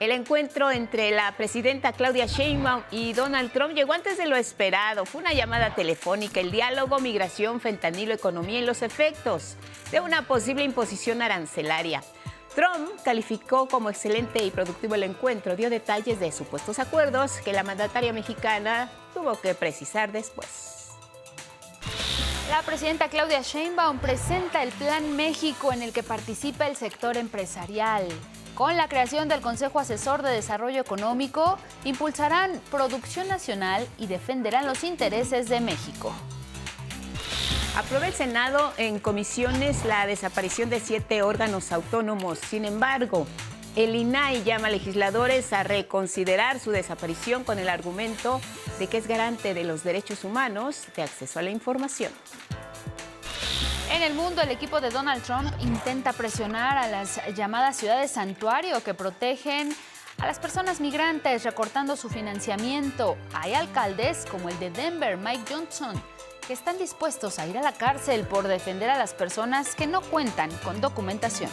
El encuentro entre la presidenta Claudia Sheinbaum y Donald Trump llegó antes de lo esperado. Fue una llamada telefónica, el diálogo, migración, fentanilo, economía y los efectos de una posible imposición arancelaria. Trump calificó como excelente y productivo el encuentro, dio detalles de supuestos acuerdos que la mandataria mexicana tuvo que precisar después. La presidenta Claudia Sheinbaum presenta el Plan México en el que participa el sector empresarial. Con la creación del Consejo Asesor de Desarrollo Económico, impulsarán producción nacional y defenderán los intereses de México. Aprueba el Senado en comisiones la desaparición de 7 órganos autónomos. Sin embargo, el INAI llama a legisladores a reconsiderar su desaparición con el argumento de que es garante de los derechos humanos de acceso a la información. En el mundo, el equipo de Donald Trump intenta presionar a las llamadas ciudades santuario que protegen a las personas migrantes, recortando su financiamiento. Hay alcaldes como el de Denver, Mike Johnson, que están dispuestos a ir a la cárcel por defender a las personas que no cuentan con documentación.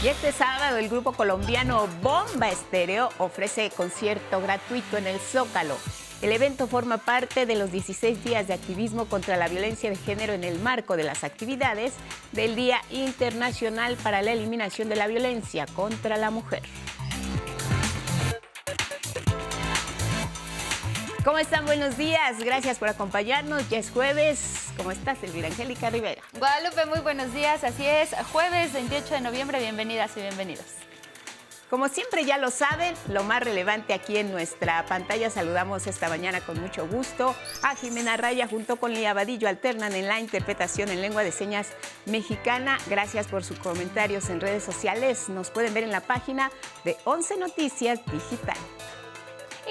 Y este sábado el grupo colombiano Bomba Estéreo ofrece concierto gratuito en el Zócalo. El evento forma parte de los 16 días de activismo contra la violencia de género en el marco de las actividades del Día Internacional para la Eliminación de la Violencia contra la Mujer. ¿Cómo están? Buenos días. Gracias por acompañarnos. Ya es jueves. ¿Cómo estás, Elvira Angélica Rivera? Guadalupe, muy buenos días. Así es, jueves 28 de noviembre. Bienvenidas y bienvenidos. Como siempre ya lo saben, lo más relevante aquí en nuestra pantalla. Saludamos esta mañana con mucho gusto a Jimena Raya junto con Lía Vadillo. Alternan en la interpretación en lengua de señas mexicana. Gracias por sus comentarios en redes sociales. Nos pueden ver en la página de 11 Noticias Digital.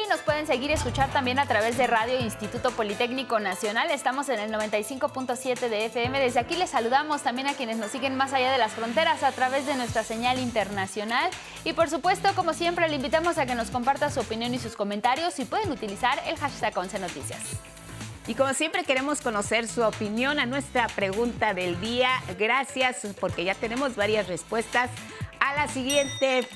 Y nos pueden seguir y escuchar también a través de Radio Instituto Politécnico Nacional. Estamos en el 95.7 de FM. Desde aquí les saludamos también a quienes nos siguen más allá de las fronteras a través de nuestra señal internacional. Y por supuesto, como siempre, le invitamos a que nos comparta su opinión y sus comentarios y pueden utilizar el hashtag 11 Noticias. Y como siempre queremos conocer su opinión a nuestra pregunta del día. Gracias porque ya tenemos varias respuestas a la siguiente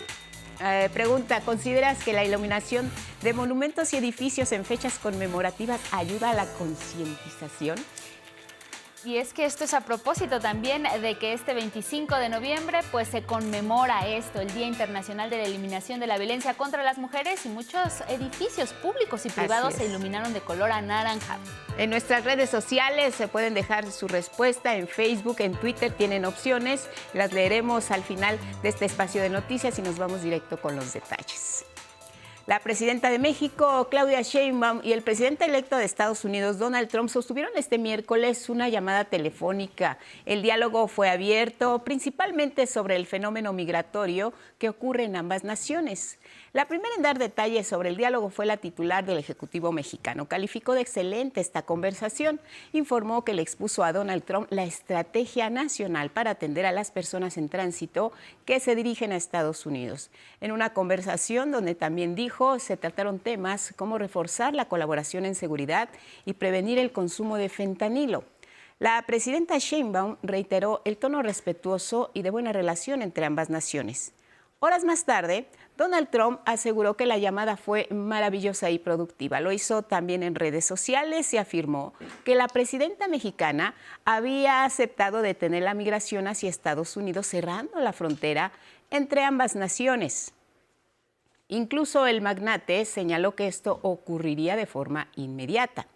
pregunta. ¿Consideras que la iluminación de monumentos y edificios en fechas conmemorativas ayuda a la concientización? Y es que esto es a propósito también de que este 25 de noviembre pues se conmemora esto, el Día Internacional de la Eliminación de la Violencia contra las Mujeres, y muchos edificios públicos y privados se iluminaron de color naranja. En nuestras redes sociales se pueden dejar su respuesta, en Facebook, en Twitter tienen opciones, las leeremos al final de este espacio de noticias y nos vamos directo con los detalles. La presidenta de México, Claudia Sheinbaum, y el presidente electo de Estados Unidos, Donald Trump, sostuvieron este miércoles una llamada telefónica. El diálogo fue abierto principalmente sobre el fenómeno migratorio que ocurre en ambas naciones. La primera en dar detalles sobre el diálogo fue la titular del Ejecutivo mexicano. Calificó de excelente esta conversación. Informó que le expuso a Donald Trump la estrategia nacional para atender a las personas en tránsito que se dirigen a Estados Unidos. En una conversación donde también dijo se trataron temas como reforzar la colaboración en seguridad y prevenir el consumo de fentanilo. La presidenta Sheinbaum reiteró el tono respetuoso y de buena relación entre ambas naciones. Horas más tarde, Donald Trump aseguró que la llamada fue maravillosa y productiva. Lo hizo también en redes sociales y afirmó que la presidenta mexicana había aceptado detener la migración hacia Estados Unidos, cerrando la frontera entre ambas naciones. Incluso el magnate señaló que esto ocurriría de forma inmediata.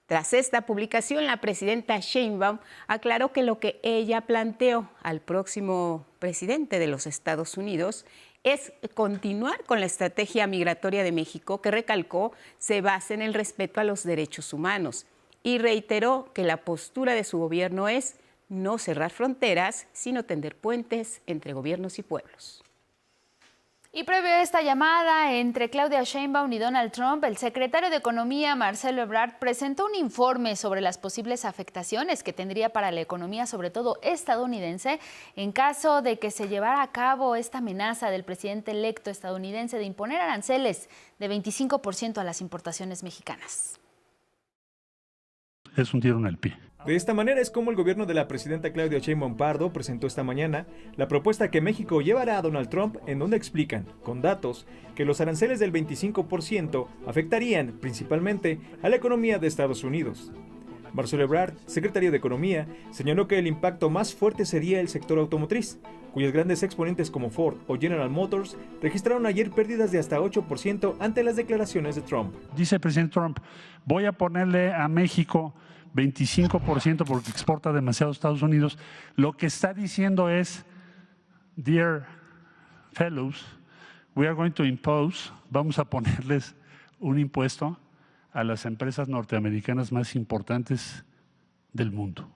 Tras esta publicación, la presidenta Sheinbaum aclaró que lo que ella planteó al próximo presidente de los Estados Unidos es continuar con la estrategia migratoria de México, que recalcó se basa en el respeto a los derechos humanos, y reiteró que la postura de su gobierno es no cerrar fronteras, sino tender puentes entre gobiernos y pueblos. Y previo a esta llamada entre Claudia Sheinbaum y Donald Trump, el secretario de Economía, Marcelo Ebrard, presentó un informe sobre las posibles afectaciones que tendría para la economía, sobre todo estadounidense, en caso de que se llevara a cabo esta amenaza del presidente electo estadounidense de imponer aranceles de 25% a las importaciones mexicanas. Es un tiro en el pie. De esta manera es como el gobierno de la presidenta Claudia Sheinbaum Pardo presentó esta mañana la propuesta que México llevará a Donald Trump, en donde explican, con datos, que los aranceles del 25% afectarían principalmente a la economía de Estados Unidos. Marcelo Ebrard, secretario de Economía, señaló que el impacto más fuerte sería el sector automotriz, cuyos grandes exponentes como Ford o General Motors registraron ayer pérdidas de hasta 8% ante las declaraciones de Trump. Dice el presidente Trump, voy a ponerle a México 25% porque exporta demasiado a Estados Unidos. Lo que está diciendo es, dear fellows, we are going to impose, vamos a ponerles un impuesto a las empresas norteamericanas más importantes del mundo,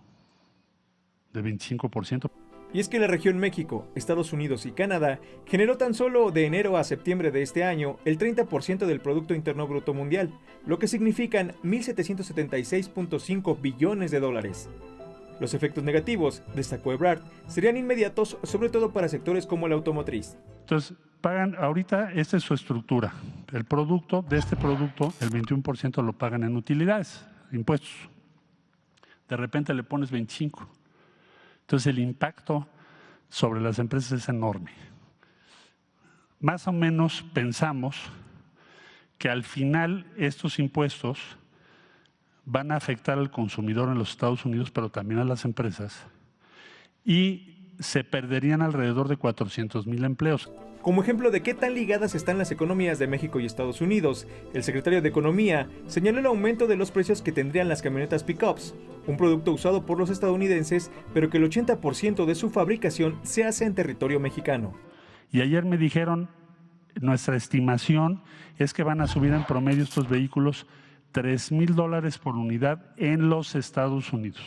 de 25%. Y es que la región México, Estados Unidos y Canadá generó tan solo de enero a septiembre de este año el 30% del Producto Interno Bruto Mundial, lo que significan 1.776.5 billones de dólares. Los efectos negativos, destacó Ebrard, serían inmediatos, sobre todo para sectores como la automotriz. Entonces, pagan, ahorita esta es su estructura. El producto, de este producto, el 21% lo pagan en utilidades, impuestos. De repente le pones 25%. Entonces el impacto sobre las empresas es enorme. Más o menos pensamos que al final estos impuestos van a afectar al consumidor en los Estados Unidos, pero también a las empresas, y se perderían alrededor de 400,000 empleos. Como ejemplo de qué tan ligadas están las economías de México y Estados Unidos, el secretario de Economía señaló el aumento de los precios que tendrían las camionetas pick-ups, un producto usado por los estadounidenses, pero que el 80% de su fabricación se hace en territorio mexicano. Y ayer me dijeron, nuestra estimación es que van a subir en promedio estos vehículos $3,000 por unidad en los Estados Unidos,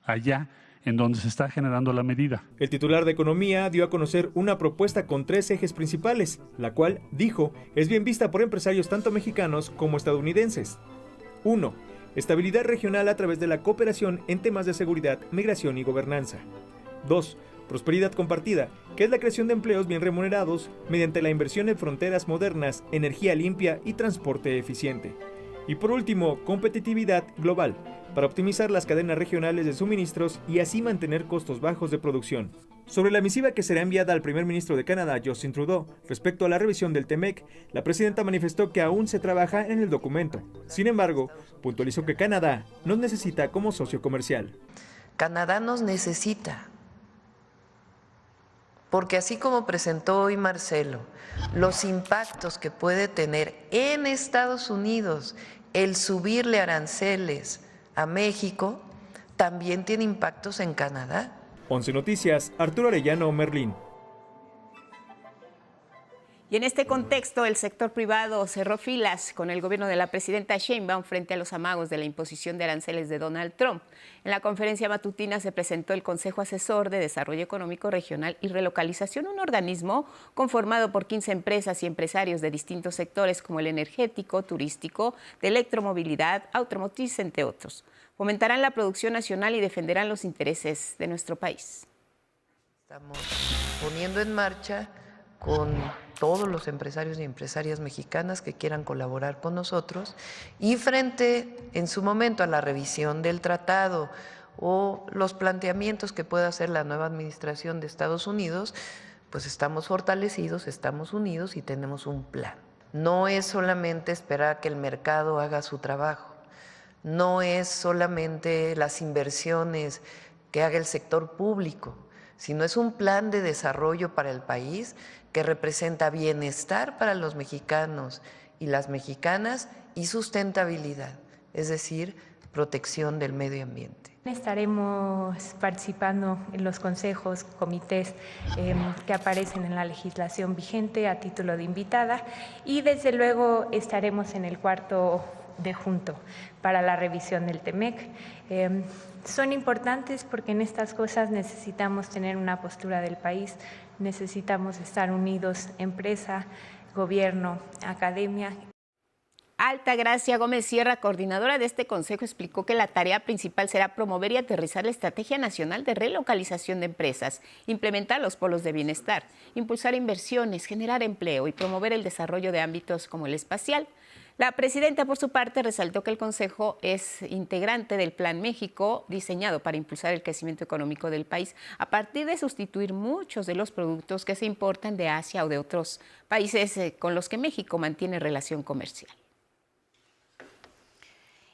allá en donde se está generando la medida. El titular de Economía dio a conocer una propuesta con 3 ejes principales, la cual, dijo, es bien vista por empresarios tanto mexicanos como estadounidenses. 1. Estabilidad regional a través de la cooperación en temas de seguridad, migración y gobernanza. 2. Prosperidad compartida, que es la creación de empleos bien remunerados mediante la inversión en fronteras modernas, energía limpia y transporte eficiente. Y por último, competitividad global, para optimizar las cadenas regionales de suministros y así mantener costos bajos de producción. Sobre la misiva que será enviada al primer ministro de Canadá, Justin Trudeau, respecto a la revisión del TEMEC, la presidenta manifestó que aún se trabaja en el documento. Sin embargo, puntualizó que Canadá nos necesita como socio comercial. Canadá nos necesita, porque así como presentó hoy Marcelo, los impactos que puede tener en Estados Unidos el subirle aranceles a México, también tiene impactos en Canadá. 11 Noticias, Arturo Arellano, Merlín. Y en este contexto, el sector privado cerró filas con el gobierno de la presidenta Sheinbaum frente a los amagos de la imposición de aranceles de Donald Trump. En la conferencia matutina se presentó el Consejo Asesor de Desarrollo Económico Regional y Relocalización, un organismo conformado por 15 empresas y empresarios de distintos sectores como el energético, turístico, de electromovilidad, automotriz, entre otros. Fomentarán la producción nacional y defenderán los intereses de nuestro país. Estamos poniendo en marcha con todos los empresarios y empresarias mexicanas que quieran colaborar con nosotros y frente en su momento a la revisión del tratado o los planteamientos que pueda hacer la nueva administración de Estados Unidos, pues estamos fortalecidos, estamos unidos y tenemos un plan. No es solamente esperar a que el mercado haga su trabajo, no es solamente las inversiones que haga el sector público, sino es un plan de desarrollo para el país que representa bienestar para los mexicanos y las mexicanas y sustentabilidad, es decir, protección del medio ambiente. Estaremos participando en los consejos, comités que aparecen en la legislación vigente a título de invitada y desde luego estaremos en el cuarto de junto para la revisión del TEMEC. Son importantes porque en estas cosas necesitamos tener una postura del país, necesitamos estar unidos, empresa, gobierno, academia. Altagracia Gómez Sierra, coordinadora de este consejo, explicó que la tarea principal será promover y aterrizar la Estrategia Nacional de Relocalización de Empresas, implementar los polos de bienestar, impulsar inversiones, generar empleo y promover el desarrollo de ámbitos como el espacial. La presidenta, por su parte, resaltó que el Consejo es integrante del Plan México, diseñado para impulsar el crecimiento económico del país, a partir de sustituir muchos de los productos que se importan de Asia o de otros países con los que México mantiene relación comercial.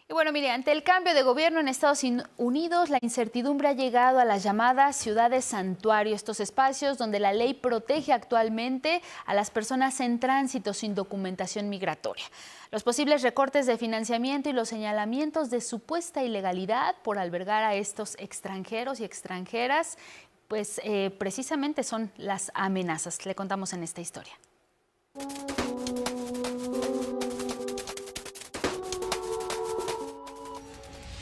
Y bueno, mire, ante el cambio de gobierno en Estados Unidos, la incertidumbre ha llegado a las llamadas ciudades santuario, estos espacios donde la ley protege actualmente a las personas en tránsito sin documentación migratoria. Los posibles recortes de financiamiento y los señalamientos de supuesta ilegalidad por albergar a estos extranjeros y extranjeras, pues precisamente son las amenazas. Le contamos en esta historia.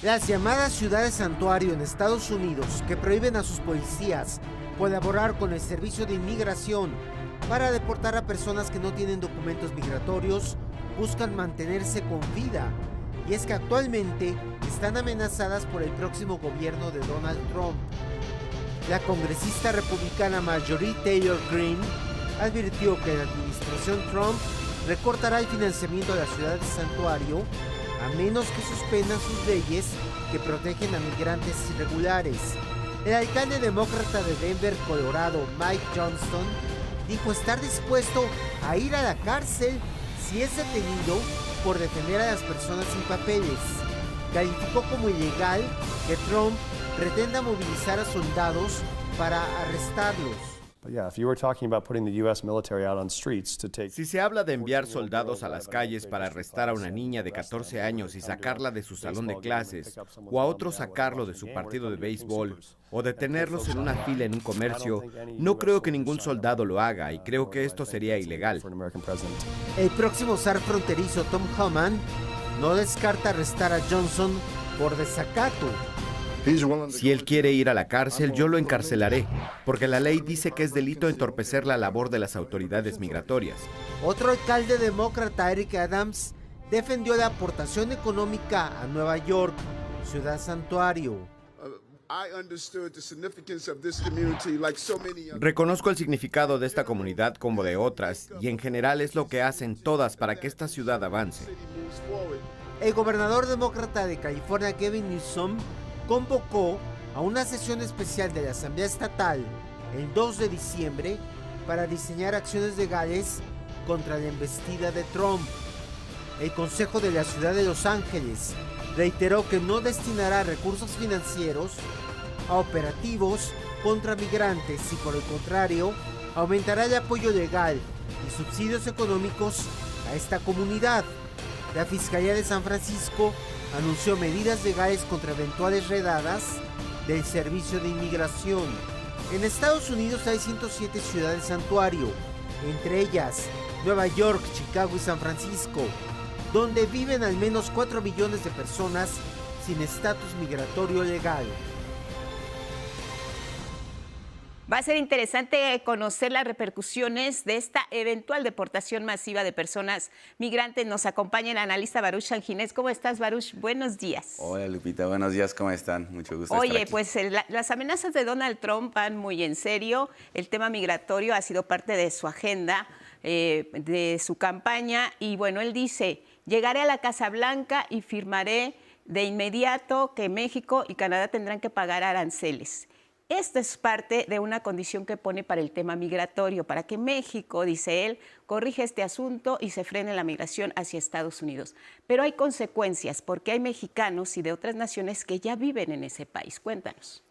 Las llamadas ciudades santuario en Estados Unidos, que prohíben a sus policías colaborar con el servicio de inmigración para deportar a personas que no tienen documentos migratorios, buscan mantenerse con vida. Y es que actualmente están amenazadas por el próximo gobierno de Donald Trump. La congresista republicana Marjorie Taylor Greene advirtió que la administración Trump recortará el financiamiento de las ciudades santuario a menos que suspendan sus leyes que protegen a migrantes irregulares. El alcalde demócrata de Denver, Colorado, Mike Johnston, dijo estar dispuesto a ir a la cárcel si es detenido por defender a las personas sin papeles. Calificó como ilegal que Trump pretenda movilizar a soldados para arrestarlos. Si se habla de enviar soldados a las calles para arrestar a una niña de 14 años y sacarla de su salón de clases, o a otro sacarlo de su partido de béisbol, o detenerlos en una fila en un comercio, no creo que ningún soldado lo haga y creo que esto sería ilegal. El próximo zar fronterizo Tom Homan no descarta arrestar a Johnson por desacato. Si él quiere ir a la cárcel, yo lo encarcelaré, porque la ley dice que es delito entorpecer la labor de las autoridades migratorias. Otro alcalde demócrata, Eric Adams, defendió la aportación económica a Nueva York, ciudad santuario. Reconozco el significado de esta comunidad como de otras, y en general es lo que hacen todas para que esta ciudad avance. El gobernador demócrata de California, Gavin Newsom, convocó a una sesión especial de la Asamblea Estatal el 2 de diciembre para diseñar acciones legales contra la embestida de Trump. El Consejo de la Ciudad de Los Ángeles reiteró que no destinará recursos financieros a operativos contra migrantes y, por el contrario, aumentará el apoyo legal y subsidios económicos a esta comunidad. La Fiscalía de San Francisco anunció medidas legales contra eventuales redadas del Servicio de Inmigración. En Estados Unidos hay 107 ciudades santuario, entre ellas Nueva York, Chicago y San Francisco, donde viven al menos 4 millones de personas sin estatus migratorio legal. Va a ser interesante conocer las repercusiones de esta eventual deportación masiva de personas migrantes. Nos acompaña el analista Baruch Sanginés. ¿Cómo estás, Baruch? Buenos días. Hola, Lupita. Buenos días. ¿Cómo están? Mucho gusto Oye, estar aquí. pues las amenazas de Donald Trump van muy en serio. El tema migratorio ha sido parte de su agenda, de su campaña. Y bueno, él dice, llegaré a la Casa Blanca y firmaré de inmediato que México y Canadá tendrán que pagar aranceles. Esto es parte de una condición que pone para el tema migratorio, para que México, dice él, corrija este asunto y se frene la migración hacia Estados Unidos. Pero hay consecuencias, porque hay mexicanos y de otras naciones que ya viven en ese país. Cuéntanos.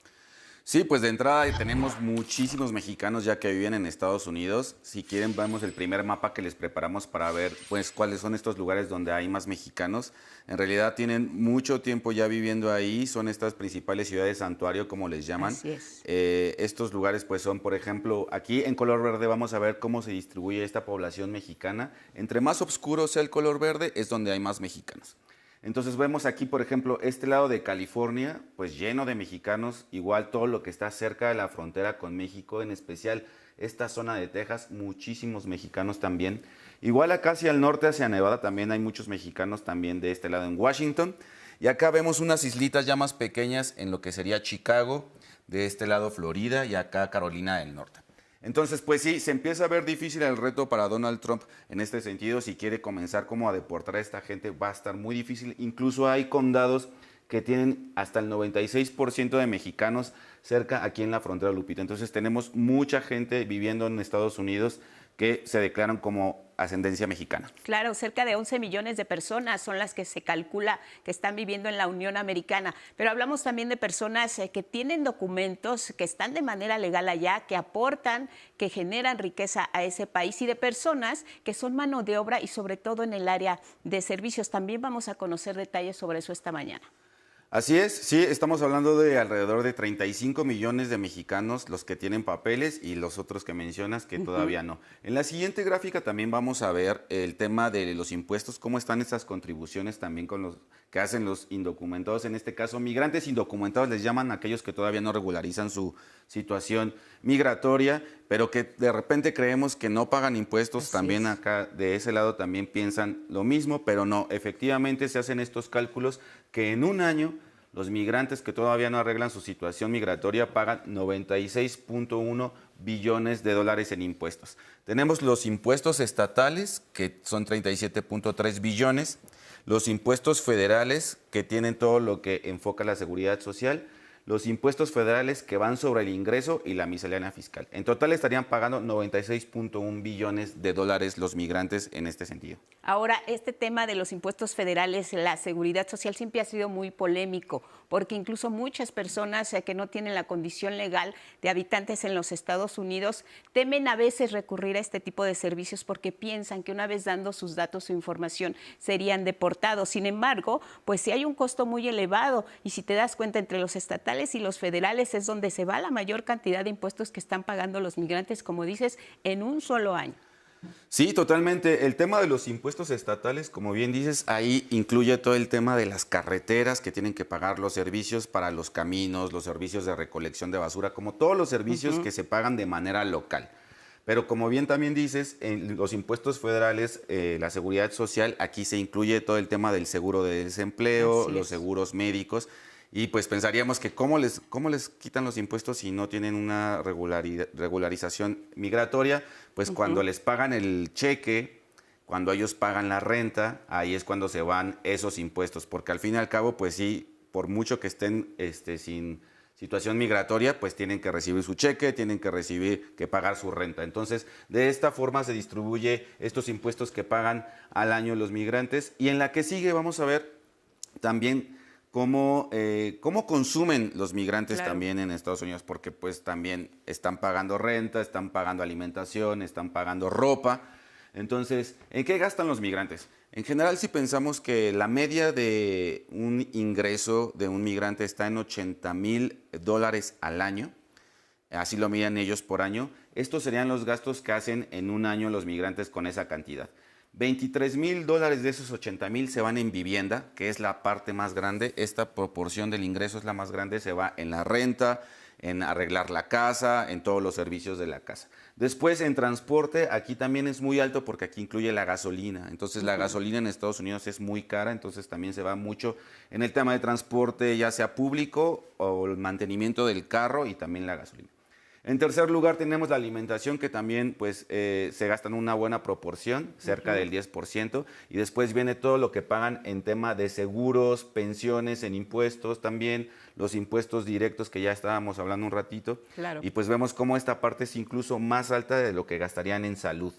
Sí, pues de entrada tenemos muchísimos mexicanos ya que viven en Estados Unidos. Si quieren, vemos el primer mapa que les preparamos para ver pues cuáles son estos lugares donde hay más mexicanos. En realidad tienen mucho tiempo ya viviendo ahí, son estas principales ciudades santuario, como les llaman. Así es. Estos lugares pues son, por ejemplo, aquí en color verde vamos a ver cómo se distribuye esta población mexicana. Entre más oscuro sea el color verde, es donde hay más mexicanos. Entonces vemos aquí, por ejemplo, este lado de California, pues lleno de mexicanos, igual todo lo que está cerca de la frontera con México, en especial esta zona de Texas, muchísimos mexicanos también. Igual acá hacia el norte, hacia Nevada, también hay muchos mexicanos también de este lado en Washington. Y acá vemos unas islitas ya más pequeñas en lo que sería Chicago, de este lado Florida y acá Carolina del Norte. Entonces, pues sí, se empieza a ver difícil el reto para Donald Trump en este sentido. Si quiere comenzar como a deportar a esta gente, va a estar muy difícil. Incluso hay condados que tienen hasta el 96% de mexicanos cerca aquí en la frontera, Lupita. Entonces tenemos mucha gente viviendo en Estados Unidos que se declaran como ascendencia mexicana. Claro, cerca de 11 millones de personas son las que se calcula que están viviendo en la Unión Americana, pero hablamos también de personas que tienen documentos, que están de manera legal allá, que aportan, que generan riqueza a ese país, y de personas que son mano de obra y sobre todo en el área de servicios. También vamos a conocer detalles sobre eso esta mañana. Así es, sí, estamos hablando de alrededor de 35 millones de mexicanos los que tienen papeles y los otros que mencionas que todavía no. En la siguiente gráfica también vamos a ver el tema de los impuestos, cómo están esas contribuciones también con los que hacen los indocumentados, en este caso migrantes indocumentados les llaman a aquellos que todavía no regularizan su situación migratoria, pero que de repente creemos que no pagan impuestos. También acá de ese lado también piensan lo mismo, pero no, efectivamente se hacen estos cálculos que en un año los migrantes que todavía no arreglan su situación migratoria pagan 96.1 billones de dólares en impuestos. Tenemos los impuestos estatales, que son 37.3 billones, los impuestos federales, que tienen todo lo que enfoca la seguridad social, los impuestos federales que van sobre el ingreso y la miscelánea fiscal. En total estarían pagando 96.1 billones de dólares los migrantes en este sentido. Ahora, este tema de los impuestos federales, la seguridad social siempre ha sido muy polémico, porque incluso muchas personas que no tienen la condición legal de habitantes en los Estados Unidos temen a veces recurrir a este tipo de servicios porque piensan que una vez dando sus datos o información serían deportados. Sin embargo, pues sí hay un costo muy elevado, y si te das cuenta, entre los estatales y los federales es donde se va la mayor cantidad de impuestos que están pagando los migrantes, como dices, en un solo año. Sí, totalmente. El tema de los impuestos estatales, como bien dices, ahí incluye todo el tema de las carreteras que tienen que pagar, los servicios para los caminos, los servicios de recolección de basura, como todos los servicios que se pagan de manera local. Pero como bien también dices, en los impuestos federales, la seguridad social, aquí se incluye todo el tema del seguro de desempleo, los seguros médicos. Y pues pensaríamos que ¿cómo les quitan los impuestos si no tienen una regularización migratoria? Pues cuando les pagan el cheque, cuando ellos pagan la renta, ahí es cuando se van esos impuestos. Porque al fin y al cabo, pues sí, por mucho que estén sin situación migratoria, pues tienen que recibir su cheque, tienen que pagar su renta. Entonces, de esta forma se distribuye estos impuestos que pagan al año los migrantes. Y en la que sigue vamos a ver también cómo consumen los migrantes también en Estados Unidos, porque pues también están pagando renta, están pagando alimentación, están pagando ropa. Entonces, ¿en qué gastan los migrantes? En general, si pensamos que la media de un ingreso de un migrante está en $80,000 al año, así lo miden ellos por año, estos serían los gastos que hacen en un año los migrantes con esa cantidad. $23,000 de esos 80,000 se van en vivienda, que es la parte más grande. Esta proporción del ingreso es la más grande, se va en la renta, en arreglar la casa, en todos los servicios de la casa. Después, en transporte, aquí también es muy alto porque aquí incluye la gasolina. Entonces, la gasolina en Estados Unidos es muy cara, entonces también se va mucho en el tema de transporte, ya sea público o el mantenimiento del carro y también la gasolina. En tercer lugar tenemos la alimentación, que también pues, se gasta en una buena proporción, cerca del 10%, y después viene todo lo que pagan en tema de seguros, pensiones, en impuestos también, los impuestos directos que ya estábamos hablando un ratito, y pues vemos cómo esta parte es incluso más alta de lo que gastarían en salud.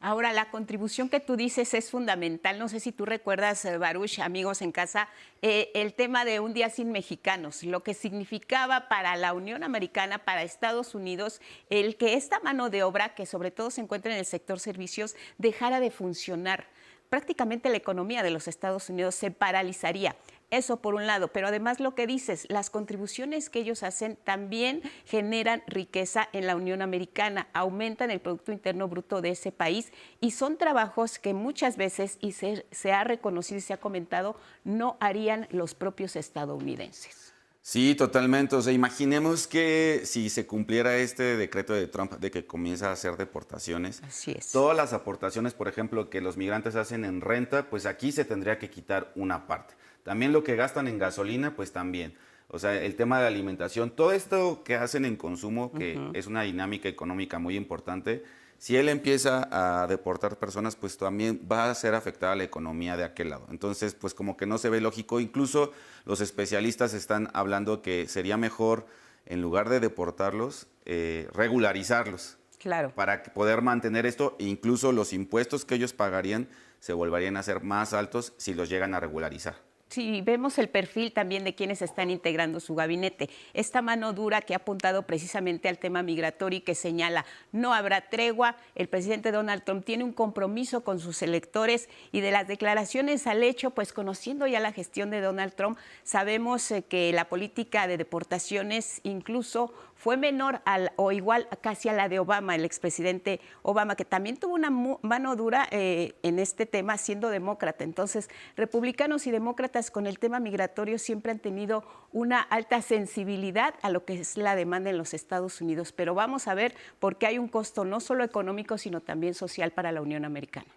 Ahora, la contribución que tú dices es fundamental. No sé si tú recuerdas, Baruch, amigos en casa, el tema de un día sin mexicanos, lo que significaba para la Unión Americana, para Estados Unidos, el que esta mano de obra, que sobre todo se encuentra en el sector servicios, dejara de funcionar. Prácticamente la economía de los Estados Unidos se paralizaría. Eso por un lado, pero además lo que dices, las contribuciones que ellos hacen también generan riqueza en la Unión Americana, aumentan el Producto Interno Bruto de ese país, y son trabajos que muchas veces, y se ha reconocido y se ha comentado, no harían los propios estadounidenses. Sí, totalmente. O sea, imaginemos que si se cumpliera este decreto de Trump de que comienza a hacer deportaciones, así es, todas las aportaciones, por ejemplo, que los migrantes hacen en renta, pues aquí se tendría que quitar una parte. También lo que gastan en gasolina, pues también. O sea, el tema de la alimentación, todo esto que hacen en consumo, que es una dinámica económica muy importante, si él empieza a deportar personas, pues también va a ser afectada la economía de aquel lado. Entonces, pues como que no se ve lógico. Incluso los especialistas están hablando que sería mejor, en lugar de deportarlos, regularizarlos. Claro. Para poder mantener esto, incluso los impuestos que ellos pagarían se volverían a ser más altos si los llegan a regularizar. Sí, vemos el perfil también de quienes están integrando su gabinete. Esta mano dura que ha apuntado precisamente al tema migratorio y que señala no habrá tregua. El presidente Donald Trump tiene un compromiso con sus electores y de las declaraciones al hecho, pues conociendo ya la gestión de Donald Trump, sabemos que la política de deportaciones incluso fue menor o igual casi a la de Obama, el expresidente Obama, que también tuvo una mano dura en este tema siendo demócrata. Entonces, republicanos y demócratas con el tema migratorio siempre han tenido una alta sensibilidad a lo que es la demanda en los Estados Unidos. Pero vamos a ver por qué hay un costo no solo económico, sino también social para la Unión Americana.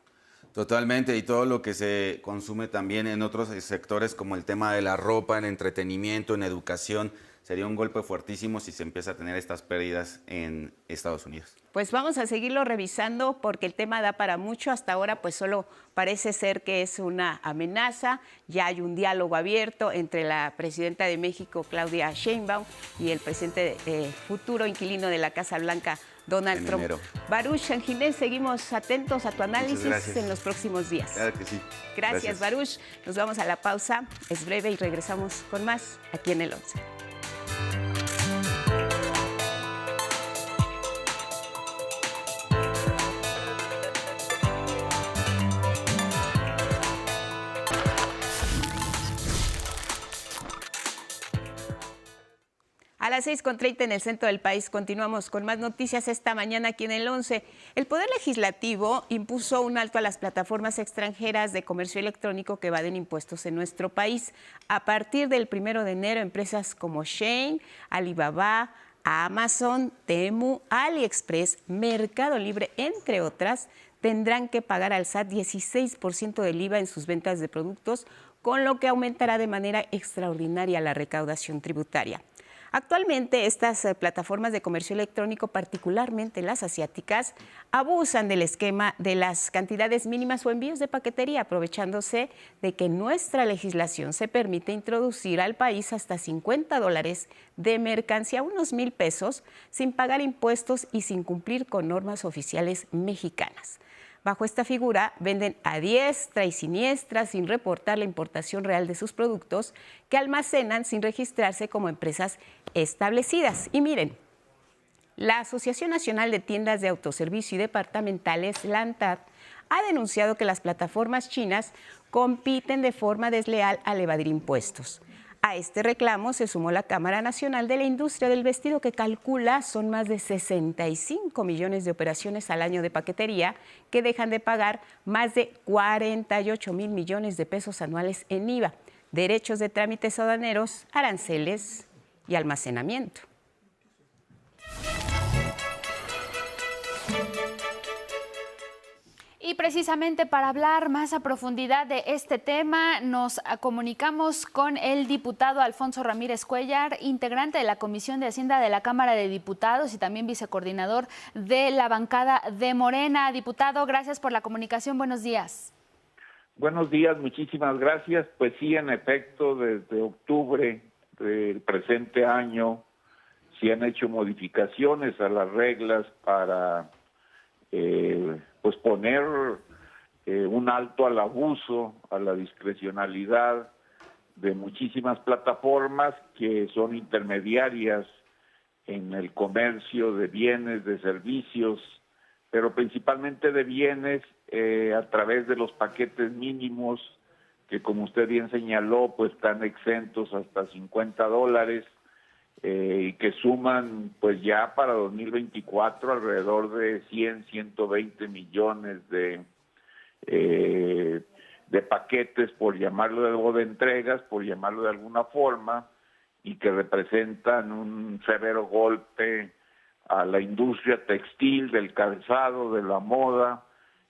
Totalmente, y todo lo que se consume también en otros sectores como el tema de la ropa, en entretenimiento, en educación. Sería un golpe fuertísimo si se empieza a tener estas pérdidas en Estados Unidos. Pues vamos a seguirlo revisando porque el tema da para mucho. Hasta ahora pues solo parece ser que es una amenaza. Ya hay un diálogo abierto entre la presidenta de México, Claudia Sheinbaum, y el presidente futuro inquilino de la Casa Blanca, Donald Trump. Baruch Sanginés, seguimos atentos a tu análisis en los próximos días. Claro que sí. Gracias, Baruch. Nos vamos a la pausa. Es breve y regresamos con más aquí en el 11. A las 6:30 en el centro del país continuamos con más noticias esta mañana aquí en el 11. El Poder Legislativo impuso un alto a las plataformas extranjeras de comercio electrónico que evaden impuestos en nuestro país. A partir del 1 de enero, empresas como Shein, Alibaba, Amazon, Temu, AliExpress, Mercado Libre, entre otras, tendrán que pagar al SAT 16% del IVA en sus ventas de productos, con lo que aumentará de manera extraordinaria la recaudación tributaria. Actualmente, estas plataformas de comercio electrónico, particularmente las asiáticas, abusan del esquema de las cantidades mínimas o envíos de paquetería, aprovechándose de que nuestra legislación se permite introducir al país hasta $50 de mercancía, unos $1,000, sin pagar impuestos y sin cumplir con normas oficiales mexicanas. Bajo esta figura, venden a diestra y siniestra sin reportar la importación real de sus productos que almacenan sin registrarse como empresas establecidas. Y miren, la Asociación Nacional de Tiendas de Autoservicio y Departamentales, la ANTAD, ha denunciado que las plataformas chinas compiten de forma desleal al evadir impuestos. A este reclamo se sumó la Cámara Nacional de la Industria del Vestido, que calcula son más de 65 millones de operaciones al año de paquetería que dejan de pagar más de 48,000 millones de pesos anuales en IVA, derechos de trámites aduaneros, aranceles y almacenamiento. Y precisamente para hablar más a profundidad de este tema, nos comunicamos con el diputado Alfonso Ramírez Cuellar, integrante de la Comisión de Hacienda de la Cámara de Diputados y también vicecoordinador de la bancada de Morena. Diputado, gracias por la comunicación. Buenos días. Buenos días, muchísimas gracias. Pues sí, en efecto, desde octubre del presente año se han hecho modificaciones a las reglas para pues poner un alto al abuso, a la discrecionalidad de muchísimas plataformas que son intermediarias en el comercio de bienes, de servicios, pero principalmente de bienes a través de los paquetes mínimos que, como usted bien señaló, pues están exentos hasta $50 y que suman pues ya para 2024 alrededor de 120 millones de paquetes, por llamarlo, o de entregas, por llamarlo de alguna forma, y que representan un severo golpe a la industria textil, del calzado, de la moda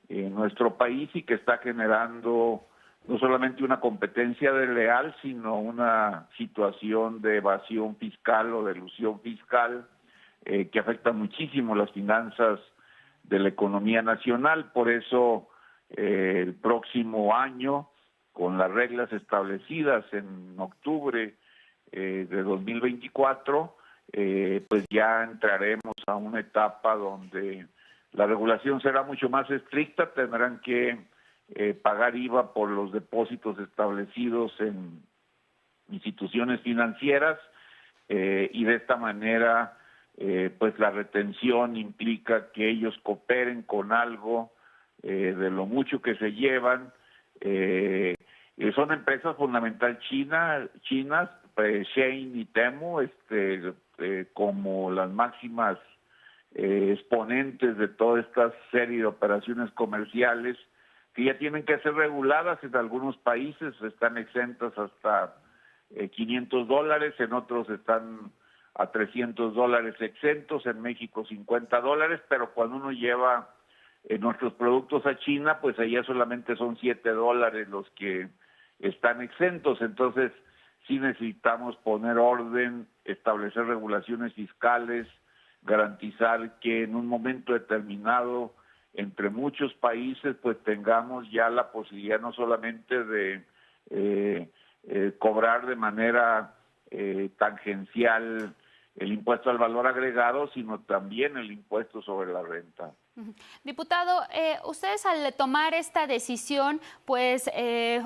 en nuestro país, y que está generando no solamente una competencia desleal, sino una situación de evasión fiscal o de elusión fiscal que afecta muchísimo las finanzas de la economía nacional. Por eso el próximo año, con las reglas establecidas en octubre de 2024, pues ya entraremos a una etapa donde la regulación será mucho más estricta, tendrán que pagar IVA por los depósitos establecidos en instituciones financieras y de esta manera pues la retención implica que ellos cooperen con algo de lo mucho que se llevan. Son empresas fundamental chinas, Shein y Temu, como las máximas exponentes de toda esta serie de operaciones comerciales que ya tienen que ser reguladas. En algunos países están exentas hasta $500, en otros están a $300 exentos, en México $50, pero cuando uno lleva nuestros productos a China, pues allá solamente son $7 los que están exentos. Entonces sí necesitamos poner orden, establecer regulaciones fiscales, garantizar que en un momento determinado entre muchos países pues tengamos ya la posibilidad no solamente de cobrar de manera tangencial el impuesto al valor agregado, sino también el impuesto sobre la renta. Diputado, ustedes al tomar esta decisión, pues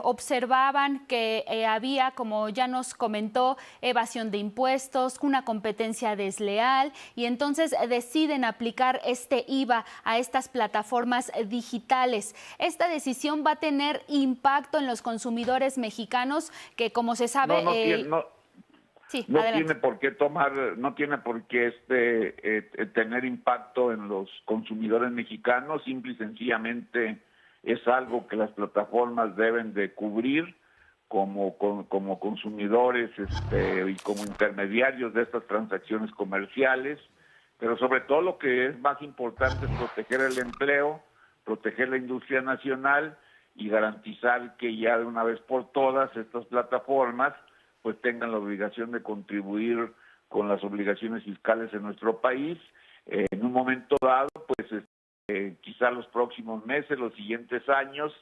observaban que había, como ya nos comentó, evasión de impuestos, una competencia desleal, y entonces deciden aplicar este IVA a estas plataformas digitales. ¿Esta decisión va a tener impacto en los consumidores mexicanos que, como se sabe... Sí, no tiene por qué tener impacto en los consumidores mexicanos. Simple y sencillamente es algo que las plataformas deben de cubrir como consumidores y como intermediarios de estas transacciones comerciales, pero sobre todo lo que es más importante es proteger el empleo, proteger la industria nacional y garantizar que ya de una vez por todas estas plataformas pues tengan la obligación de contribuir con las obligaciones fiscales en nuestro país. En un momento dado, pues quizá los próximos meses, los siguientes años,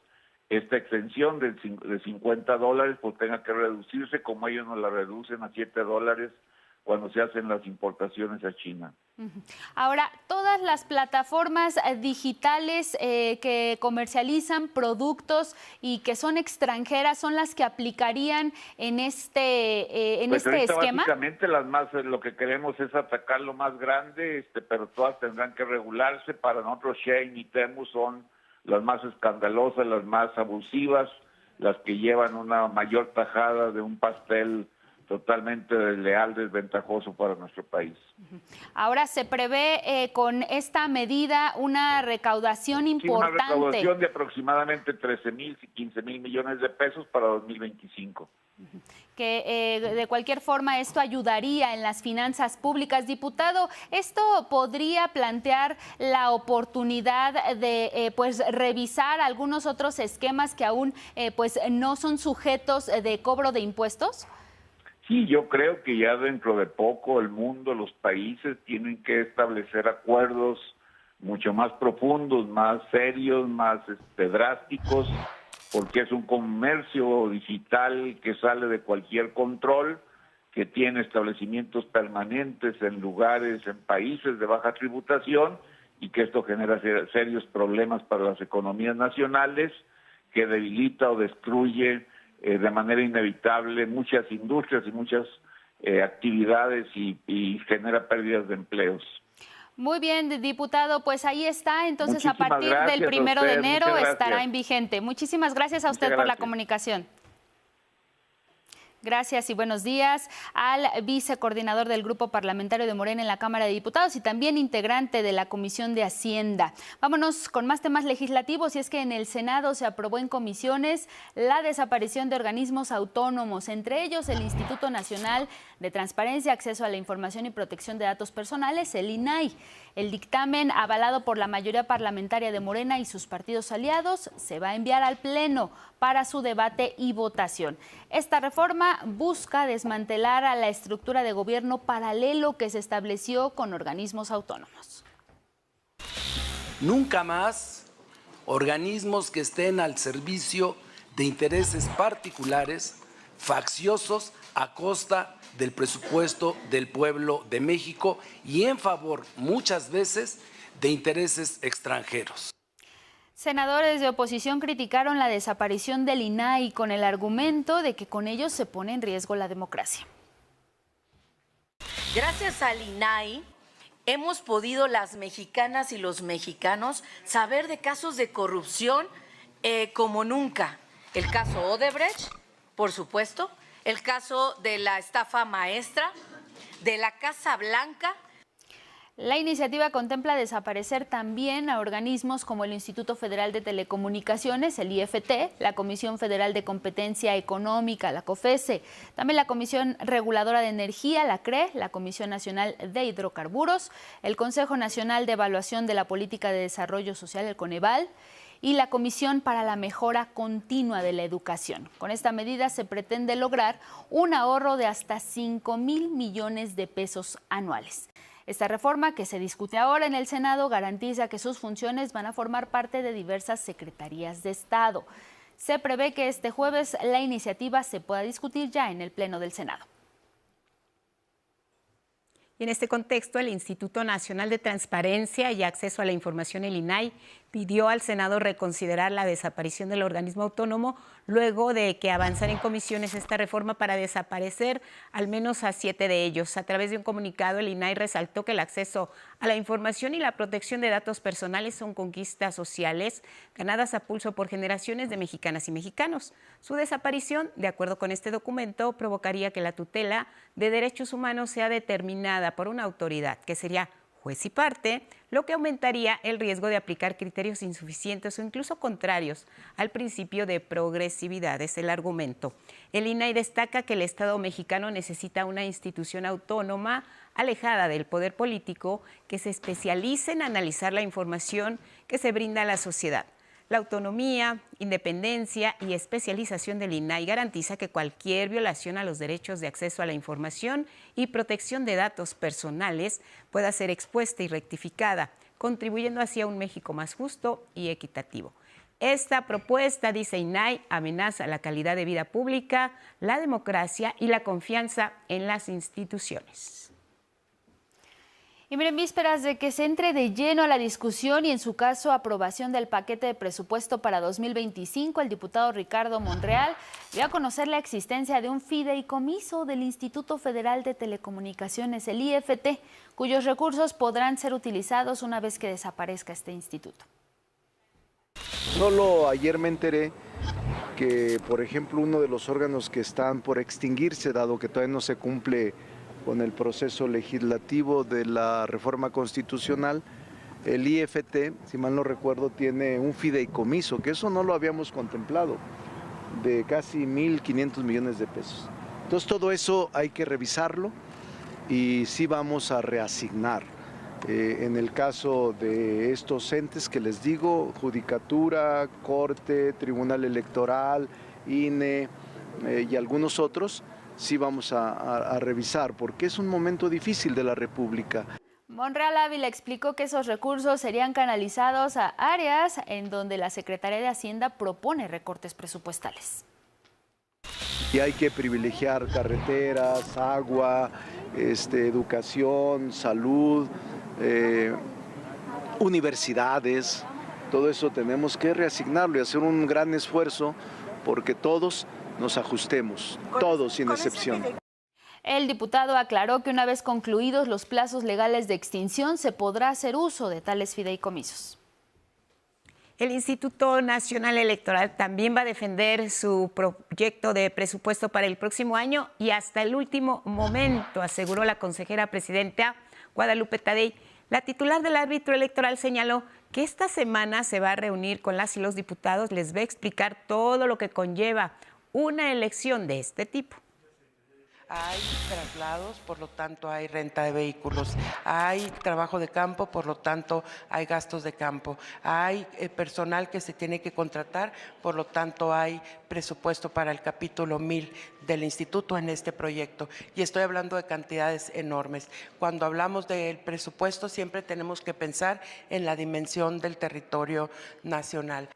esta exención de $50 pues tenga que reducirse, como ellos nos la reducen a $7 cuando se hacen las importaciones a China. Ahora, todas las plataformas digitales que comercializan productos y que son extranjeras son las que aplicarían en este esquema. Básicamente lo que queremos es atacar lo más grande, pero todas tendrán que regularse. Para nosotros Shein y Temu son las más escandalosas, las más abusivas, las que llevan una mayor tajada de un pastel totalmente desleal, desventajoso para nuestro país. Ahora se prevé con esta medida una recaudación importante. Sí, una recaudación de aproximadamente 13,000 y 15,000 millones de pesos para 2025. Que de cualquier forma esto ayudaría en las finanzas públicas. Diputado, ¿esto podría plantear la oportunidad de pues revisar algunos otros esquemas que aún pues no son sujetos de cobro de impuestos? Sí, yo creo que ya dentro de poco el mundo, los países tienen que establecer acuerdos mucho más profundos, más serios, más drásticos, porque es un comercio digital que sale de cualquier control, que tiene establecimientos permanentes en lugares, en países de baja tributación, y que esto genera serios problemas para las economías nacionales, que debilita o destruye de manera inevitable muchas industrias y muchas actividades y genera pérdidas de empleos. Muy bien, diputado, pues ahí está. Entonces, Muchísimas a partir del 1 de enero estará en vigente. Muchísimas gracias a usted por la comunicación. Gracias y buenos días al vicecoordinador del Grupo Parlamentario de Morena en la Cámara de Diputados y también integrante de la Comisión de Hacienda. Vámonos con más temas legislativos, y es que en el Senado se aprobó en comisiones la desaparición de organismos autónomos, entre ellos el Instituto Nacional de Transparencia, Acceso a la Información y Protección de Datos Personales, el INAI. El dictamen, avalado por la mayoría parlamentaria de Morena y sus partidos aliados, se va a enviar al Pleno para su debate y votación. Esta reforma busca desmantelar a la estructura de gobierno paralelo que se estableció con organismos autónomos. Nunca más organismos que estén al servicio de intereses particulares, facciosos, a costa del presupuesto del pueblo de México y en favor, muchas veces, de intereses extranjeros. Senadores de oposición criticaron la desaparición del INAI con el argumento de que con ello se pone en riesgo la democracia. Gracias al INAI hemos podido las mexicanas y los mexicanos saber de casos de corrupción como nunca. El caso Odebrecht, por supuesto, el caso de la estafa maestra, de la Casa Blanca. La iniciativa contempla desaparecer también a organismos como el Instituto Federal de Telecomunicaciones, el IFT, la Comisión Federal de Competencia Económica, la COFESE, también la Comisión Reguladora de Energía, la CRE, la Comisión Nacional de Hidrocarburos, el Consejo Nacional de Evaluación de la Política de Desarrollo Social, el Coneval, y la Comisión para la Mejora Continua de la Educación. Con esta medida se pretende lograr un ahorro de hasta 5,000 millones de pesos anuales. Esta reforma, que se discute ahora en el Senado, garantiza que sus funciones van a formar parte de diversas secretarías de Estado. Se prevé que este jueves la iniciativa se pueda discutir ya en el Pleno del Senado. Y en este contexto, el Instituto Nacional de Transparencia y Acceso a la Información, el INAI, pidió al Senado reconsiderar la desaparición del organismo autónomo luego de que avanzara en comisiones esta reforma para desaparecer al menos a 7 de ellos. A través de un comunicado, el INAI resaltó que el acceso a la información y la protección de datos personales son conquistas sociales ganadas a pulso por generaciones de mexicanas y mexicanos. Su desaparición, de acuerdo con este documento, provocaría que la tutela de derechos humanos sea determinada por una autoridad, que sería juez y parte, lo que aumentaría el riesgo de aplicar criterios insuficientes o incluso contrarios al principio de progresividad, es el argumento. El INAI destaca que el Estado mexicano necesita una institución autónoma, alejada del poder político, que se especialice en analizar la información que se brinda a la sociedad. La autonomía, independencia y especialización del INAI garantiza que cualquier violación a los derechos de acceso a la información y protección de datos personales pueda ser expuesta y rectificada, contribuyendo así a un México más justo y equitativo. Esta propuesta, dice INAI, amenaza la calidad de vida pública, la democracia y la confianza en las instituciones. Y miren, vísperas de que se entre de lleno a la discusión y en su caso aprobación del paquete de presupuesto para 2025, el diputado Ricardo Monreal dio a conocer la existencia de un fideicomiso del Instituto Federal de Telecomunicaciones, el IFT, cuyos recursos podrán ser utilizados una vez que desaparezca este instituto. Solo ayer me enteré que, por ejemplo, uno de los órganos que están por extinguirse, dado que todavía no se cumple con el proceso legislativo de la reforma constitucional, el IFT, si mal no recuerdo, tiene un fideicomiso, que eso no lo habíamos contemplado, de casi 1.500 millones de pesos. Entonces todo eso hay que revisarlo y sí vamos a reasignar. En el caso de estos entes que les digo, Judicatura, Corte, Tribunal Electoral, INE y algunos otros, sí vamos a revisar, porque es un momento difícil de la República. Monreal Ávila explicó que esos recursos serían canalizados a áreas en donde la Secretaría de Hacienda propone recortes presupuestales. Y hay que privilegiar carreteras, agua, educación, salud, universidades, todo eso tenemos que reasignarlo y hacer un gran esfuerzo porque todos nos ajustemos, todos sin excepción. El diputado aclaró que una vez concluidos los plazos legales de extinción se podrá hacer uso de tales fideicomisos. El Instituto Nacional Electoral también va a defender su proyecto de presupuesto para el próximo año y hasta el último momento, aseguró la consejera presidenta Guadalupe Tadei. La titular del árbitro electoral señaló que esta semana se va a reunir con las y los diputados, les va a explicar todo lo que conlleva una elección de este tipo. Hay traslados, por lo tanto hay renta de vehículos, hay trabajo de campo, por lo tanto hay gastos de campo, hay personal que se tiene que contratar, por lo tanto hay presupuesto para el capítulo 1000 del instituto en este proyecto. Y estoy hablando de cantidades enormes. Cuando hablamos del presupuesto siempre tenemos que pensar en la dimensión del territorio nacional.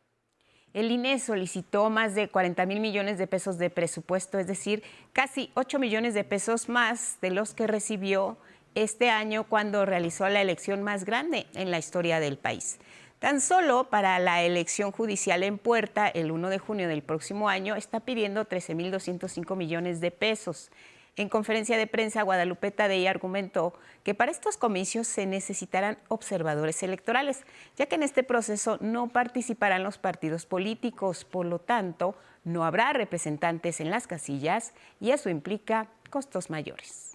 El INE solicitó más de 40,000 millones de pesos de presupuesto, es decir, casi 8 millones de pesos más de los que recibió este año cuando realizó la elección más grande en la historia del país. Tan solo para la elección judicial en puerta, el 1 de junio del próximo año, está pidiendo 13,205 millones de pesos. En conferencia de prensa, Guadalupe Tadei argumentó que para estos comicios se necesitarán observadores electorales, ya que en este proceso no participarán los partidos políticos, por lo tanto, no habrá representantes en las casillas y eso implica costos mayores.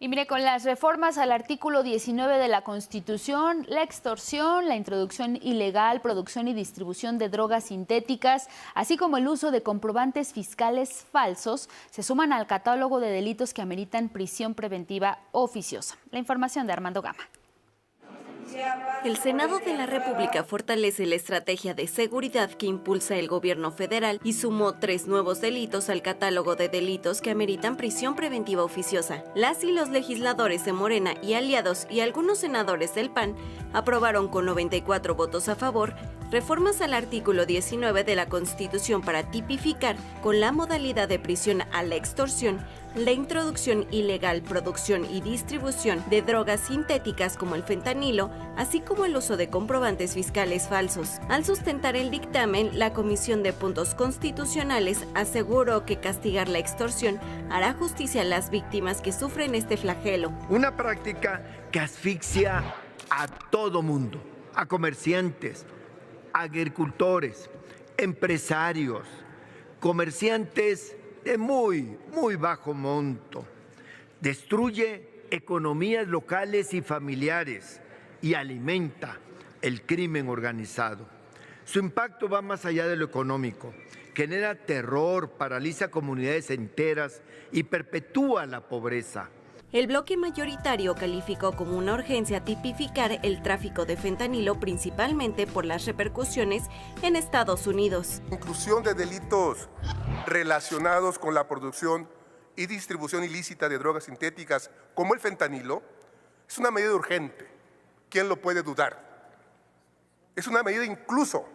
Y mire, con las reformas al artículo 19 de la Constitución, la extorsión, la introducción ilegal, producción y distribución de drogas sintéticas, así como el uso de comprobantes fiscales falsos, se suman al catálogo de delitos que ameritan prisión preventiva oficiosa. La información de Armando Gama. El Senado de la República fortalece la estrategia de seguridad que impulsa el gobierno federal y sumó 3 nuevos delitos al catálogo de delitos que ameritan prisión preventiva oficiosa. Las y los legisladores de Morena y aliados y algunos senadores del PAN aprobaron con 94 votos a favor reformas al artículo 19 de la Constitución para tipificar con la modalidad de prisión a la extorsión, la introducción ilegal, producción y distribución de drogas sintéticas como el fentanilo, así como el uso de comprobantes fiscales falsos. Al sustentar el dictamen, la Comisión de Puntos Constitucionales aseguró que castigar la extorsión hará justicia a las víctimas que sufren este flagelo. Una práctica que asfixia a todo mundo, a comerciantes, agricultores, empresarios, comerciantes de muy bajo monto. Destruye economías locales y familiares y alimenta el crimen organizado. Su impacto va más allá de lo económico. Genera terror, paraliza comunidades enteras y perpetúa la pobreza. El bloque mayoritario calificó como una urgencia tipificar el tráfico de fentanilo, principalmente por las repercusiones en Estados Unidos. Inclusión de delitos relacionados con la producción y distribución ilícita de drogas sintéticas como el fentanilo es una medida urgente. ¿Quién lo puede dudar? Es una medida incluso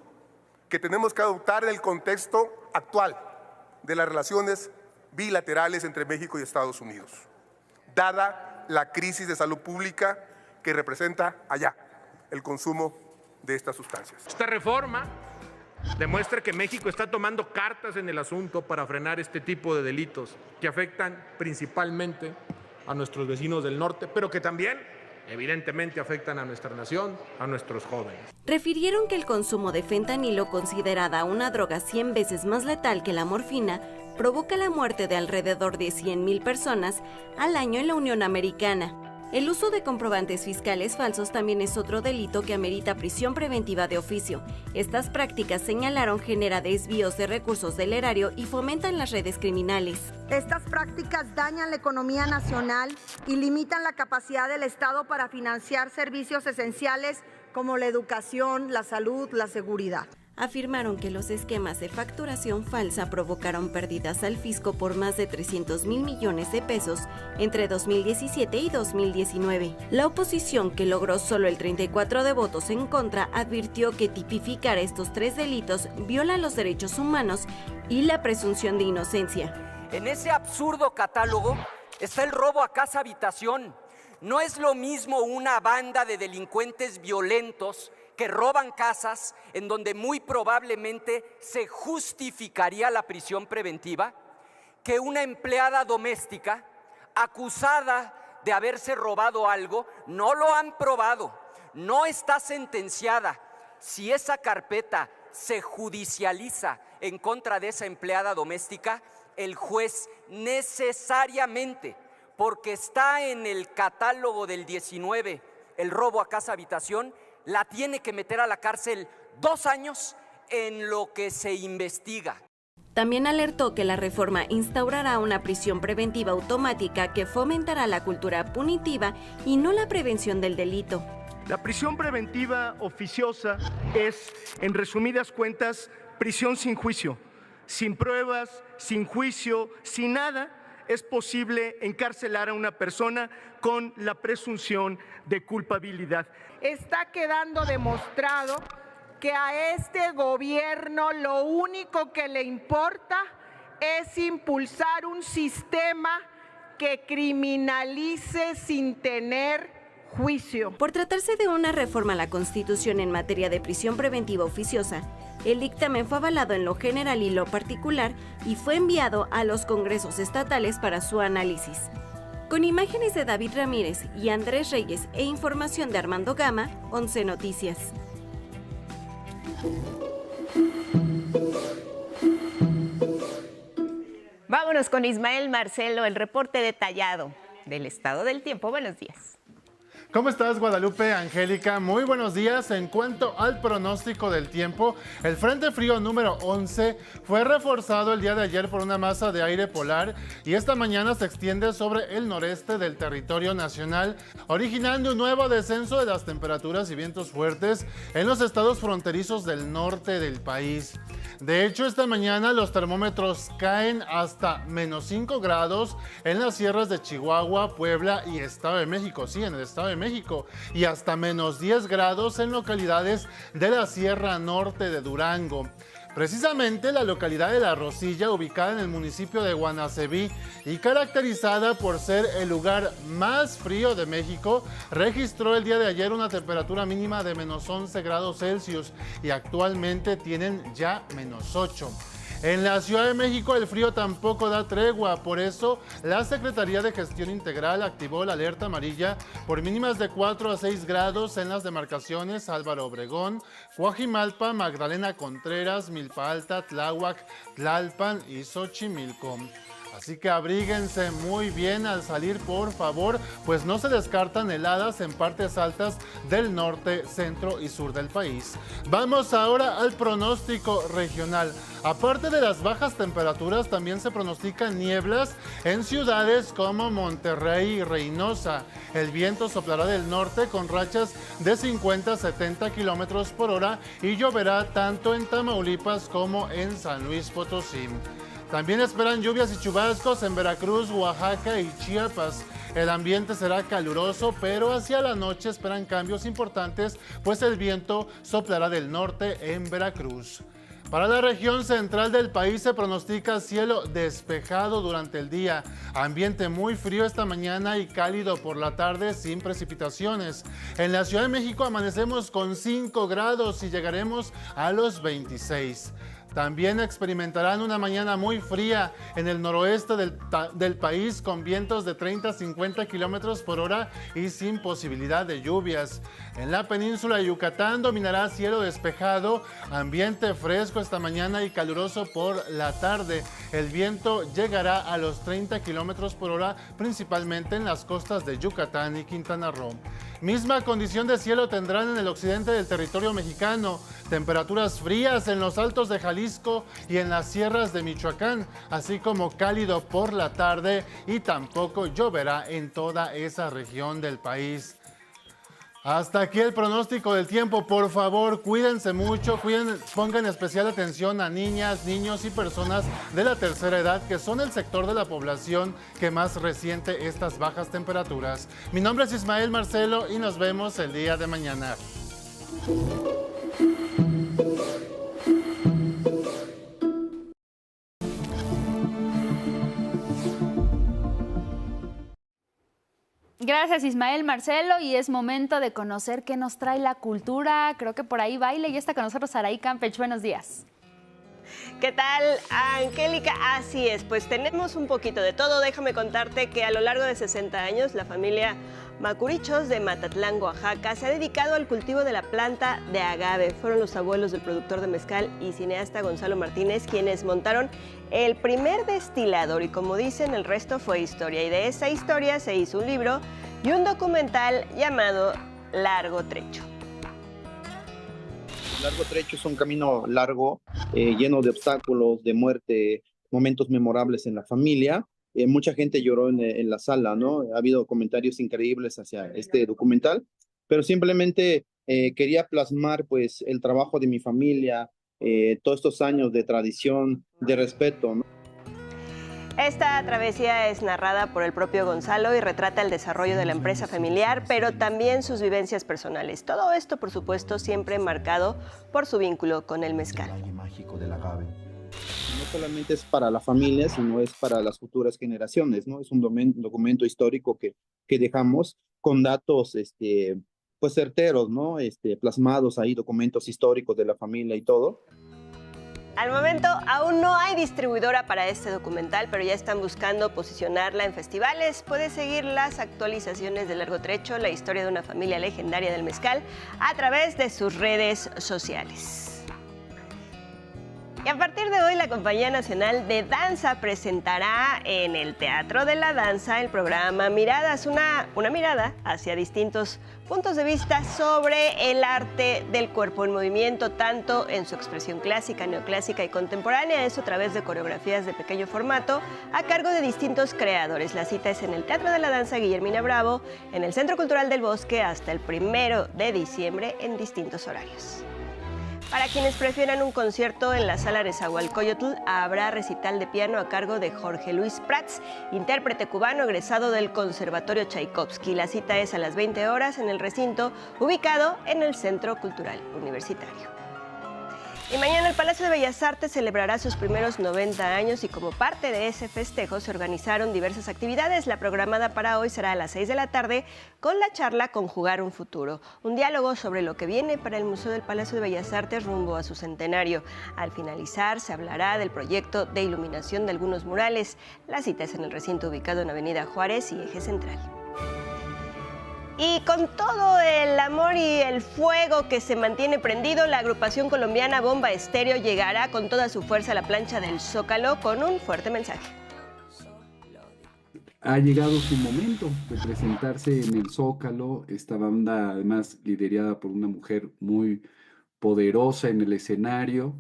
que tenemos que adoptar en el contexto actual de las relaciones bilaterales entre México y Estados Unidos, dada la crisis de salud pública que representa allá el consumo de estas sustancias. Esta reforma demuestra que México está tomando cartas en el asunto para frenar este tipo de delitos que afectan principalmente a nuestros vecinos del norte, pero que también evidentemente afectan a nuestra nación, a nuestros jóvenes. Refirieron que el consumo de fentanilo, considerada una droga 100 veces más letal que la morfina, provoca la muerte de alrededor de 100,000 personas al año en la Unión Americana. El uso de comprobantes fiscales falsos también es otro delito que amerita prisión preventiva de oficio. Estas prácticas, señalaron, genera desvíos de recursos del erario y fomentan las redes criminales. Estas prácticas dañan la economía nacional y limitan la capacidad del Estado para financiar servicios esenciales como la educación, la salud, la seguridad. Afirmaron que los esquemas de facturación falsa provocaron pérdidas al fisco por más de 300,000 millones de pesos entre 2017 y 2019. La oposición, que logró solo el 34 de votos en contra, advirtió que tipificar estos 3 delitos viola los derechos humanos y la presunción de inocencia. En ese absurdo catálogo está el robo a casa habitación. No es lo mismo una banda de delincuentes violentos que roban casas en donde muy probablemente se justificaría la prisión preventiva, que una empleada doméstica acusada de haberse robado algo, no lo han probado, no está sentenciada, si esa carpeta se judicializa en contra de esa empleada doméstica, el juez necesariamente, porque está en el catálogo del 19, el robo a casa habitación, la tiene que meter a la cárcel 2 años en lo que se investiga. También alertó que la reforma instaurará una prisión preventiva automática que fomentará la cultura punitiva y no la prevención del delito. La prisión preventiva oficiosa es, en resumidas cuentas, prisión sin juicio, sin pruebas, sin juicio, sin nada. Es posible encarcelar a una persona con la presunción de culpabilidad. Está quedando demostrado que a este gobierno lo único que le importa es impulsar un sistema que criminalice sin tener juicio. Por tratarse de una reforma a la Constitución en materia de prisión preventiva oficiosa, el dictamen fue avalado en lo general y lo particular y fue enviado a los congresos estatales para su análisis. Con imágenes de David Ramírez y Andrés Reyes e información de Armando Gama, 11 Noticias. Vámonos con Ismael Marcelo, el reporte detallado del estado del tiempo. Buenos días. ¿Cómo estás, Guadalupe, Angélica? Muy buenos días. En cuanto al pronóstico del tiempo, el Frente Frío número 11 fue reforzado el día de ayer por una masa de aire polar y esta mañana se extiende sobre el noreste del territorio nacional, originando un nuevo descenso de las temperaturas y vientos fuertes en los estados fronterizos del norte del país. De hecho, esta mañana los termómetros caen hasta -5 grados en las sierras de Chihuahua, Puebla y Estado de México. Sí, en el Estado de México. Y hasta -10 grados en localidades de la Sierra Norte de Durango. Precisamente la localidad de La Rosilla, ubicada en el municipio de Guanaceví y caracterizada por ser el lugar más frío de México, registró el día de ayer una temperatura mínima de -11 grados Celsius y actualmente tienen ya -8. En la Ciudad de México el frío tampoco da tregua, por eso la Secretaría de Gestión Integral activó la alerta amarilla por mínimas de 4 a 6 grados en las demarcaciones Álvaro Obregón, Coajimalpa, Magdalena Contreras, Milpa Alta, Tláhuac, Tlalpan y Xochimilco. Así que abríguense muy bien al salir, por favor, pues no se descartan heladas en partes altas del norte, centro y sur del país. Vamos ahora al pronóstico regional. Aparte de las bajas temperaturas, también se pronostican nieblas en ciudades como Monterrey y Reynosa. El viento soplará del norte con rachas de 50 a 70 kilómetros por hora y lloverá tanto en Tamaulipas como en San Luis Potosí. También esperan lluvias y chubascos en Veracruz, Oaxaca y Chiapas. El ambiente será caluroso, pero hacia la noche esperan cambios importantes, pues el viento soplará del norte en Veracruz. Para la región central del país se pronostica cielo despejado durante el día, ambiente muy frío esta mañana y cálido por la tarde sin precipitaciones. En la Ciudad de México amanecemos con 5 grados y llegaremos a los 26. También experimentarán una mañana muy fría en el noroeste del país con vientos de 30 a 50 kilómetros por hora y sin posibilidad de lluvias. En la península de Yucatán dominará cielo despejado, ambiente fresco esta mañana y caluroso por la tarde. El viento llegará a los 30 kilómetros por hora, principalmente en las costas de Yucatán y Quintana Roo. Misma condición de cielo tendrán en el occidente del territorio mexicano. Temperaturas frías en los altos de Jalisco y en las sierras de Michoacán, así como cálido por la tarde y tampoco lloverá en toda esa región del país. Hasta aquí el pronóstico del tiempo. Por favor, cuídense mucho, pongan especial atención a niñas, niños y personas de la tercera edad, que son el sector de la población que más resiente estas bajas temperaturas. Mi nombre es Ismael Marcelo y nos vemos el día de mañana. Gracias, Ismael Marcelo, y es momento de conocer qué nos trae la cultura. Creo que por ahí baile y está con nosotros Saraí Campech. Buenos días. ¿Qué tal, Angélica? Así es, pues tenemos un poquito de todo. Déjame contarte que a lo largo de 60 años la familia Macurichos de Matatlán, Oaxaca, se ha dedicado al cultivo de la planta de agave. Fueron los abuelos del productor de mezcal y cineasta Gonzalo Martínez quienes montaron el primer destilador y, como dicen, el resto fue historia. Y de esa historia se hizo un libro y un documental llamado Largo Trecho. Largo Trecho es un camino largo, lleno de obstáculos, de muerte, momentos memorables en la familia. Mucha gente lloró en la sala, ¿no? Ha habido comentarios increíbles hacia este documental, pero simplemente quería plasmar pues el trabajo de mi familia, todos estos años de tradición, de respeto, ¿no? Esta travesía es narrada por el propio Gonzalo y retrata el desarrollo de la empresa familiar, pero también sus vivencias personales. Todo esto, por supuesto, siempre marcado por su vínculo con el mezcal. El valle mágico del agave. No solamente es para la familia, sino es para las futuras generaciones, ¿no? Es un documento histórico que dejamos con datos pues certeros, ¿no? Plasmados ahí, documentos históricos de la familia y todo. Al momento aún no hay distribuidora para este documental, pero ya están buscando posicionarla en festivales. Puedes seguir las actualizaciones de Largo Trecho, la historia de una familia legendaria del mezcal, a través de sus redes sociales. Y a partir de hoy, la Compañía Nacional de Danza presentará en el Teatro de la Danza el programa Miradas, una mirada hacia distintos puntos de vista sobre el arte del cuerpo en movimiento, tanto en su expresión clásica, neoclásica y contemporánea, eso a través de coreografías de pequeño formato, a cargo de distintos creadores. La cita es en el Teatro de la Danza Guillermina Bravo, en el Centro Cultural del Bosque, hasta el 1 de diciembre en distintos horarios. Para quienes prefieran un concierto en la Sala Nezahualcóyotl, habrá recital de piano a cargo de Jorge Luis Prats, intérprete cubano egresado del Conservatorio Tchaikovsky. La cita es a las 20 horas en el recinto ubicado en el Centro Cultural Universitario. Y mañana el Palacio de Bellas Artes celebrará sus primeros 90 años y como parte de ese festejo se organizaron diversas actividades. La programada para hoy será a las 6 de la tarde con la charla Conjugar un Futuro, un diálogo sobre lo que viene para el Museo del Palacio de Bellas Artes rumbo a su centenario. Al finalizar se hablará del proyecto de iluminación de algunos murales. La cita es en el recinto ubicado en Avenida Juárez y Eje Central. Y con todo el amor y el fuego que se mantiene prendido, la agrupación colombiana Bomba Estéreo llegará con toda su fuerza a la plancha del Zócalo con un fuerte mensaje. Ha llegado su momento de presentarse en el Zócalo, esta banda además liderada por una mujer muy poderosa en el escenario,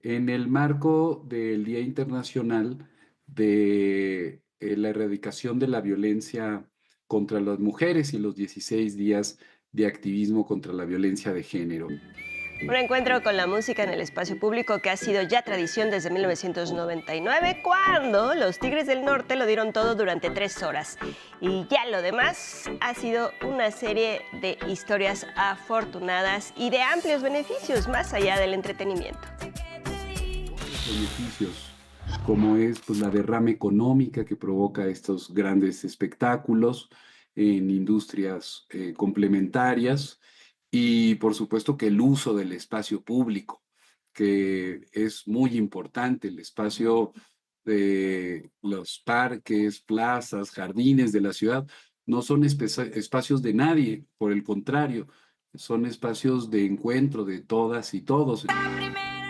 en el marco del Día Internacional de la Erradicación de la Violencia contra las mujeres y los 16 días de activismo contra la violencia de género. Un encuentro con la música en el espacio público que ha sido ya tradición desde 1999, cuando los Tigres del Norte lo dieron todo durante 3 horas. Y ya lo demás ha sido una serie de historias afortunadas y de amplios beneficios más allá del entretenimiento. Beneficios como es pues, la derrama económica que provoca estos grandes espectáculos en industrias complementarias y por supuesto que el uso del espacio público, que es muy importante, el espacio de los parques, plazas, jardines de la ciudad, no son espacios de nadie, por el contrario, son espacios de encuentro de todas y todos.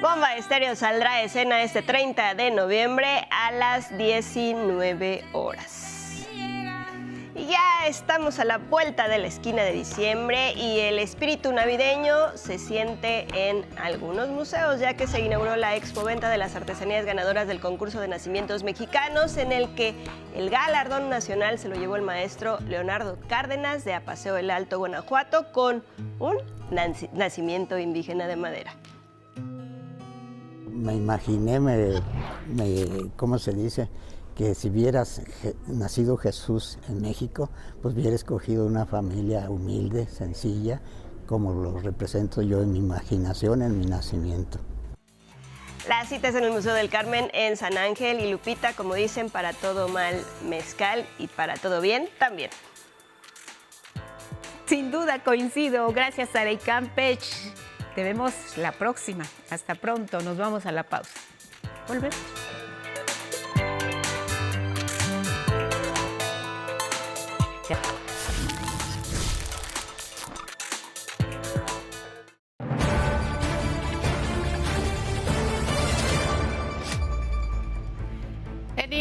Bomba Estéreo saldrá a escena este 30 de noviembre a las 19 horas. Y ya estamos a la vuelta de la esquina de diciembre y el espíritu navideño se siente en algunos museos, ya que se inauguró la Expoventa de las Artesanías ganadoras del concurso de nacimientos mexicanos, en el que el galardón nacional se lo llevó el maestro Leonardo Cárdenas de Apaseo el Alto, Guanajuato, con un nacimiento indígena de madera. Me imaginé, ¿cómo se dice? Que si hubieras nacido Jesús en México, pues hubiera escogido una familia humilde, sencilla, como lo represento yo en mi imaginación, en mi nacimiento. La cita es en el Museo del Carmen en San Ángel y Lupita, como dicen, para todo mal mezcal y para todo bien también. Sin duda coincido, gracias Sara y Campech. Te vemos la próxima. Hasta pronto, nos vamos a la pausa. Volvemos.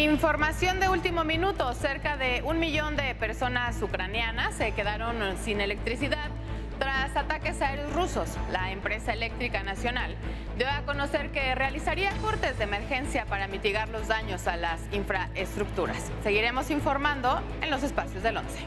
Información de último minuto, cerca de 1 millón de personas ucranianas se quedaron sin electricidad tras ataques aéreos rusos. La empresa eléctrica nacional dio a conocer que realizaría cortes de emergencia para mitigar los daños a las infraestructuras. Seguiremos informando en los espacios del 11.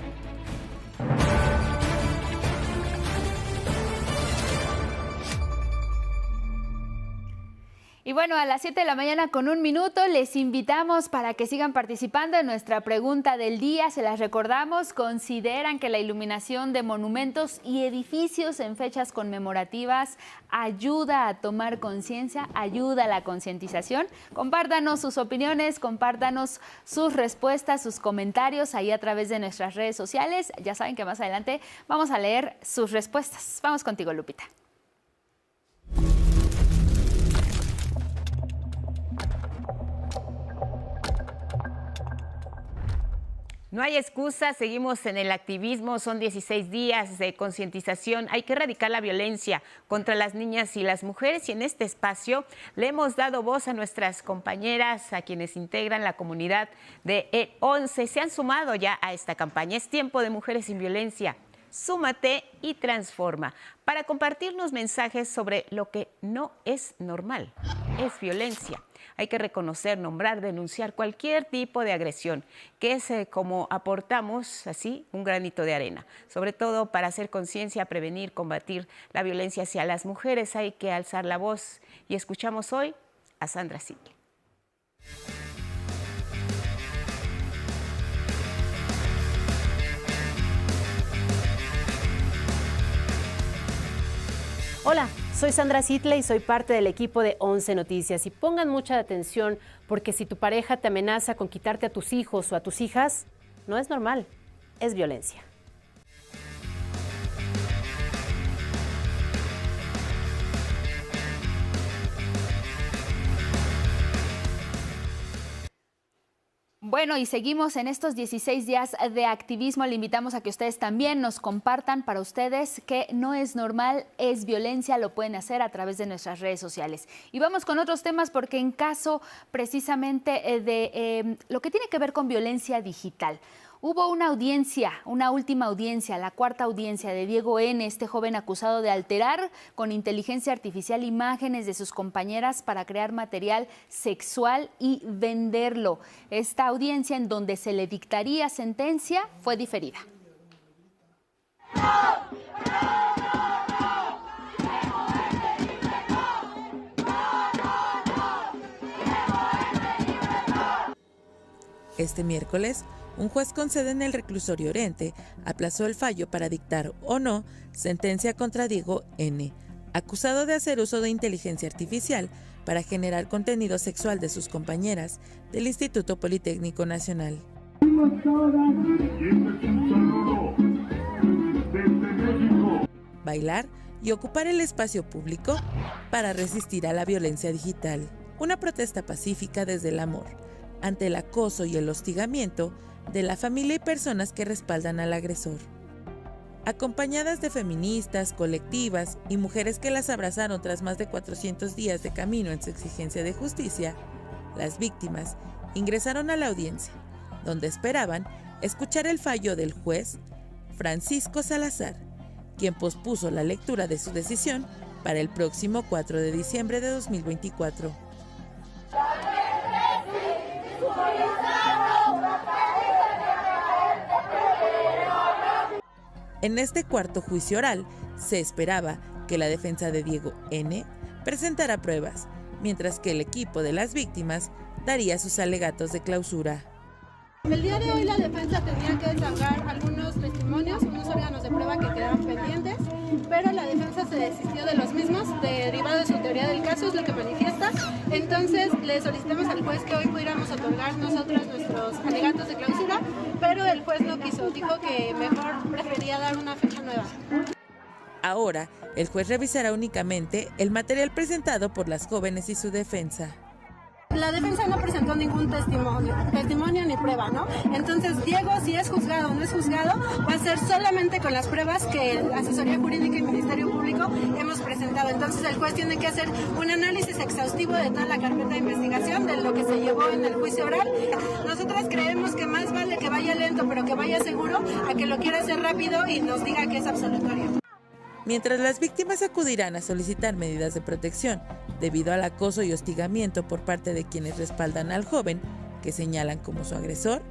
Y bueno, a las 7 de la mañana con 1 minuto les invitamos para que sigan participando en nuestra pregunta del día. Se las recordamos, ¿consideran que la iluminación de monumentos y edificios en fechas conmemorativas ayuda a tomar conciencia, ayuda a la concientización? Compártanos sus opiniones, compártanos sus respuestas, sus comentarios ahí a través de nuestras redes sociales. Ya saben que más adelante vamos a leer sus respuestas. Vamos contigo, Lupita. No hay excusa, seguimos en el activismo, son 16 días de concientización. Hay que erradicar la violencia contra las niñas y las mujeres y en este espacio le hemos dado voz a nuestras compañeras, a quienes integran la comunidad de E11. Se han sumado ya a esta campaña. Es tiempo de Mujeres sin Violencia. Súmate y transforma para compartirnos mensajes sobre lo que no es normal, es violencia. Hay que reconocer, nombrar, denunciar cualquier tipo de agresión, que es como aportamos así un granito de arena, sobre todo para hacer conciencia, prevenir, combatir la violencia hacia las mujeres. Hay que alzar la voz y escuchamos hoy a Sandra Sitle. Hola, soy Sandra Sitle y soy parte del equipo de 11 Noticias. Y pongan mucha atención porque si tu pareja te amenaza con quitarte a tus hijos o a tus hijas, no es normal, es violencia. Bueno, y seguimos en estos 16 días de activismo. Le invitamos a que ustedes también nos compartan para ustedes que no es normal, es violencia. Lo pueden hacer a través de nuestras redes sociales. Y vamos con otros temas porque en caso precisamente de lo que tiene que ver con violencia digital. Hubo una audiencia, una última audiencia, la cuarta audiencia de Diego N., este joven acusado de alterar con inteligencia artificial imágenes de sus compañeras para crear material sexual y venderlo. Esta audiencia, en donde se le dictaría sentencia, fue diferida. Este miércoles, un juez con sede en el reclusorio Oriente aplazó el fallo para dictar o no sentencia contra Diego N., acusado de hacer uso de inteligencia artificial para generar contenido sexual de sus compañeras del Instituto Politécnico Nacional. Bailar y ocupar el espacio público para resistir a la violencia digital. Una protesta pacífica desde el amor, ante el acoso y el hostigamiento de la familia y personas que respaldan al agresor. Acompañadas de feministas, colectivas y mujeres que las abrazaron tras más de 400 días de camino en su exigencia de justicia, las víctimas ingresaron a la audiencia, donde esperaban escuchar el fallo del juez Francisco Salazar, quien pospuso la lectura de su decisión para el próximo 4 de diciembre de 2024. En este cuarto juicio oral, se esperaba que la defensa de Diego N. presentara pruebas, mientras que el equipo de las víctimas daría sus alegatos de clausura. El día de hoy la defensa tendría que desahogar algunos testimonios, unos órganos de prueba que quedaron pendientes, pero la defensa se desistió de los mismos, derivado de su teoría del caso, es lo que manifiesta. Entonces le solicitamos al juez que hoy pudiéramos otorgar nosotros nuestros alegatos de clausura, pero el juez no quiso, dijo que mejor prefería dar una fecha nueva. Ahora, el juez revisará únicamente el material presentado por las jóvenes y su defensa. la defensa no presentó ningún testimonio ni prueba, ¿no? Entonces, Diego, si es juzgado o no es juzgado, va a ser solamente con las pruebas que la Asesoría Jurídica y Ministerio Público hemos presentado. Entonces, el juez tiene que hacer un análisis exhaustivo de toda la carpeta de investigación, de lo que se llevó en el juicio oral. Nosotras creemos que más vale que vaya lento, pero que vaya seguro, a que lo quiera hacer rápido y nos diga que es absolutorio. Mientras las víctimas acudirán a solicitar medidas de protección debido al acoso y hostigamiento por parte de quienes respaldan al joven, que señalan como su agresor,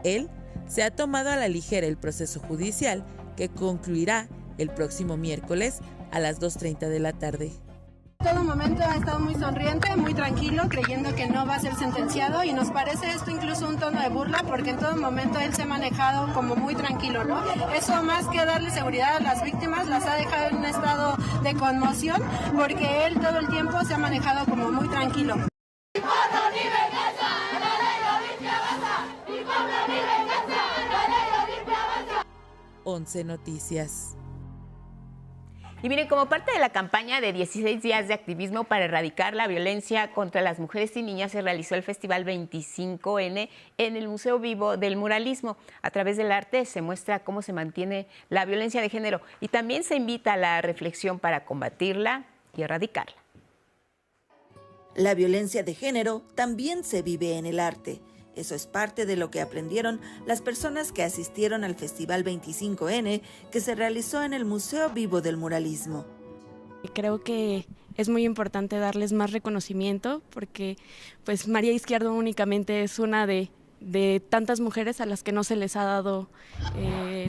él se ha tomado a la ligera el proceso judicial que concluirá el próximo miércoles a las 2:30 de la tarde. En todo momento ha estado muy sonriente, muy tranquilo, creyendo que no va a ser sentenciado, y nos parece esto incluso un tono de burla, porque en todo momento él se ha manejado como muy tranquilo, ¿no? Eso, más que darle seguridad a las víctimas, las ha dejado en un estado de conmoción, porque él todo el tiempo se ha manejado como muy tranquilo. 11 Noticias. Y miren, como parte de la campaña de 16 días de activismo para erradicar la violencia contra las mujeres y niñas, se realizó el Festival 25N en el Museo Vivo del Muralismo. A través del arte se muestra cómo se mantiene la violencia de género y también se invita a la reflexión para combatirla y erradicarla. La violencia de género también se vive en el arte. Eso es parte de lo que aprendieron las personas que asistieron al Festival 25N que se realizó en el Museo Vivo del Muralismo. Creo que es muy importante darles más reconocimiento porque pues María Izquierdo únicamente es una de tantas mujeres a las que no se les ha dado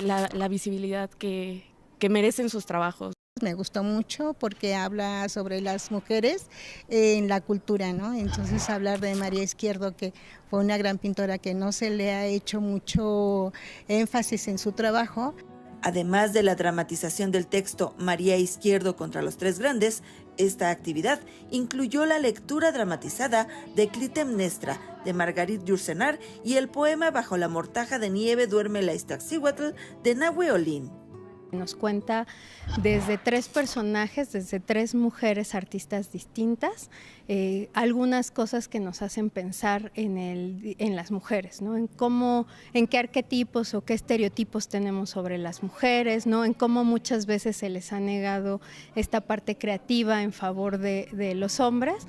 la visibilidad que merecen sus trabajos. Me gustó mucho porque habla sobre las mujeres en la cultura, ¿no? Entonces hablar de María Izquierdo, que fue una gran pintora que no se le ha hecho mucho énfasis en su trabajo. Además de la dramatización del texto María Izquierdo contra los tres grandes, esta actividad incluyó la lectura dramatizada de Clitemnestra de Margarit Yourcenar y el poema Bajo la mortaja de nieve duerme la Iztaccíhuatl de Nahue Olin. Nos cuenta desde tres personajes, desde tres mujeres artistas distintas, algunas cosas que nos hacen pensar en las mujeres, ¿no? En qué arquetipos o qué estereotipos tenemos sobre las mujeres, ¿no? En cómo muchas veces se les ha negado esta parte creativa en favor de los hombres.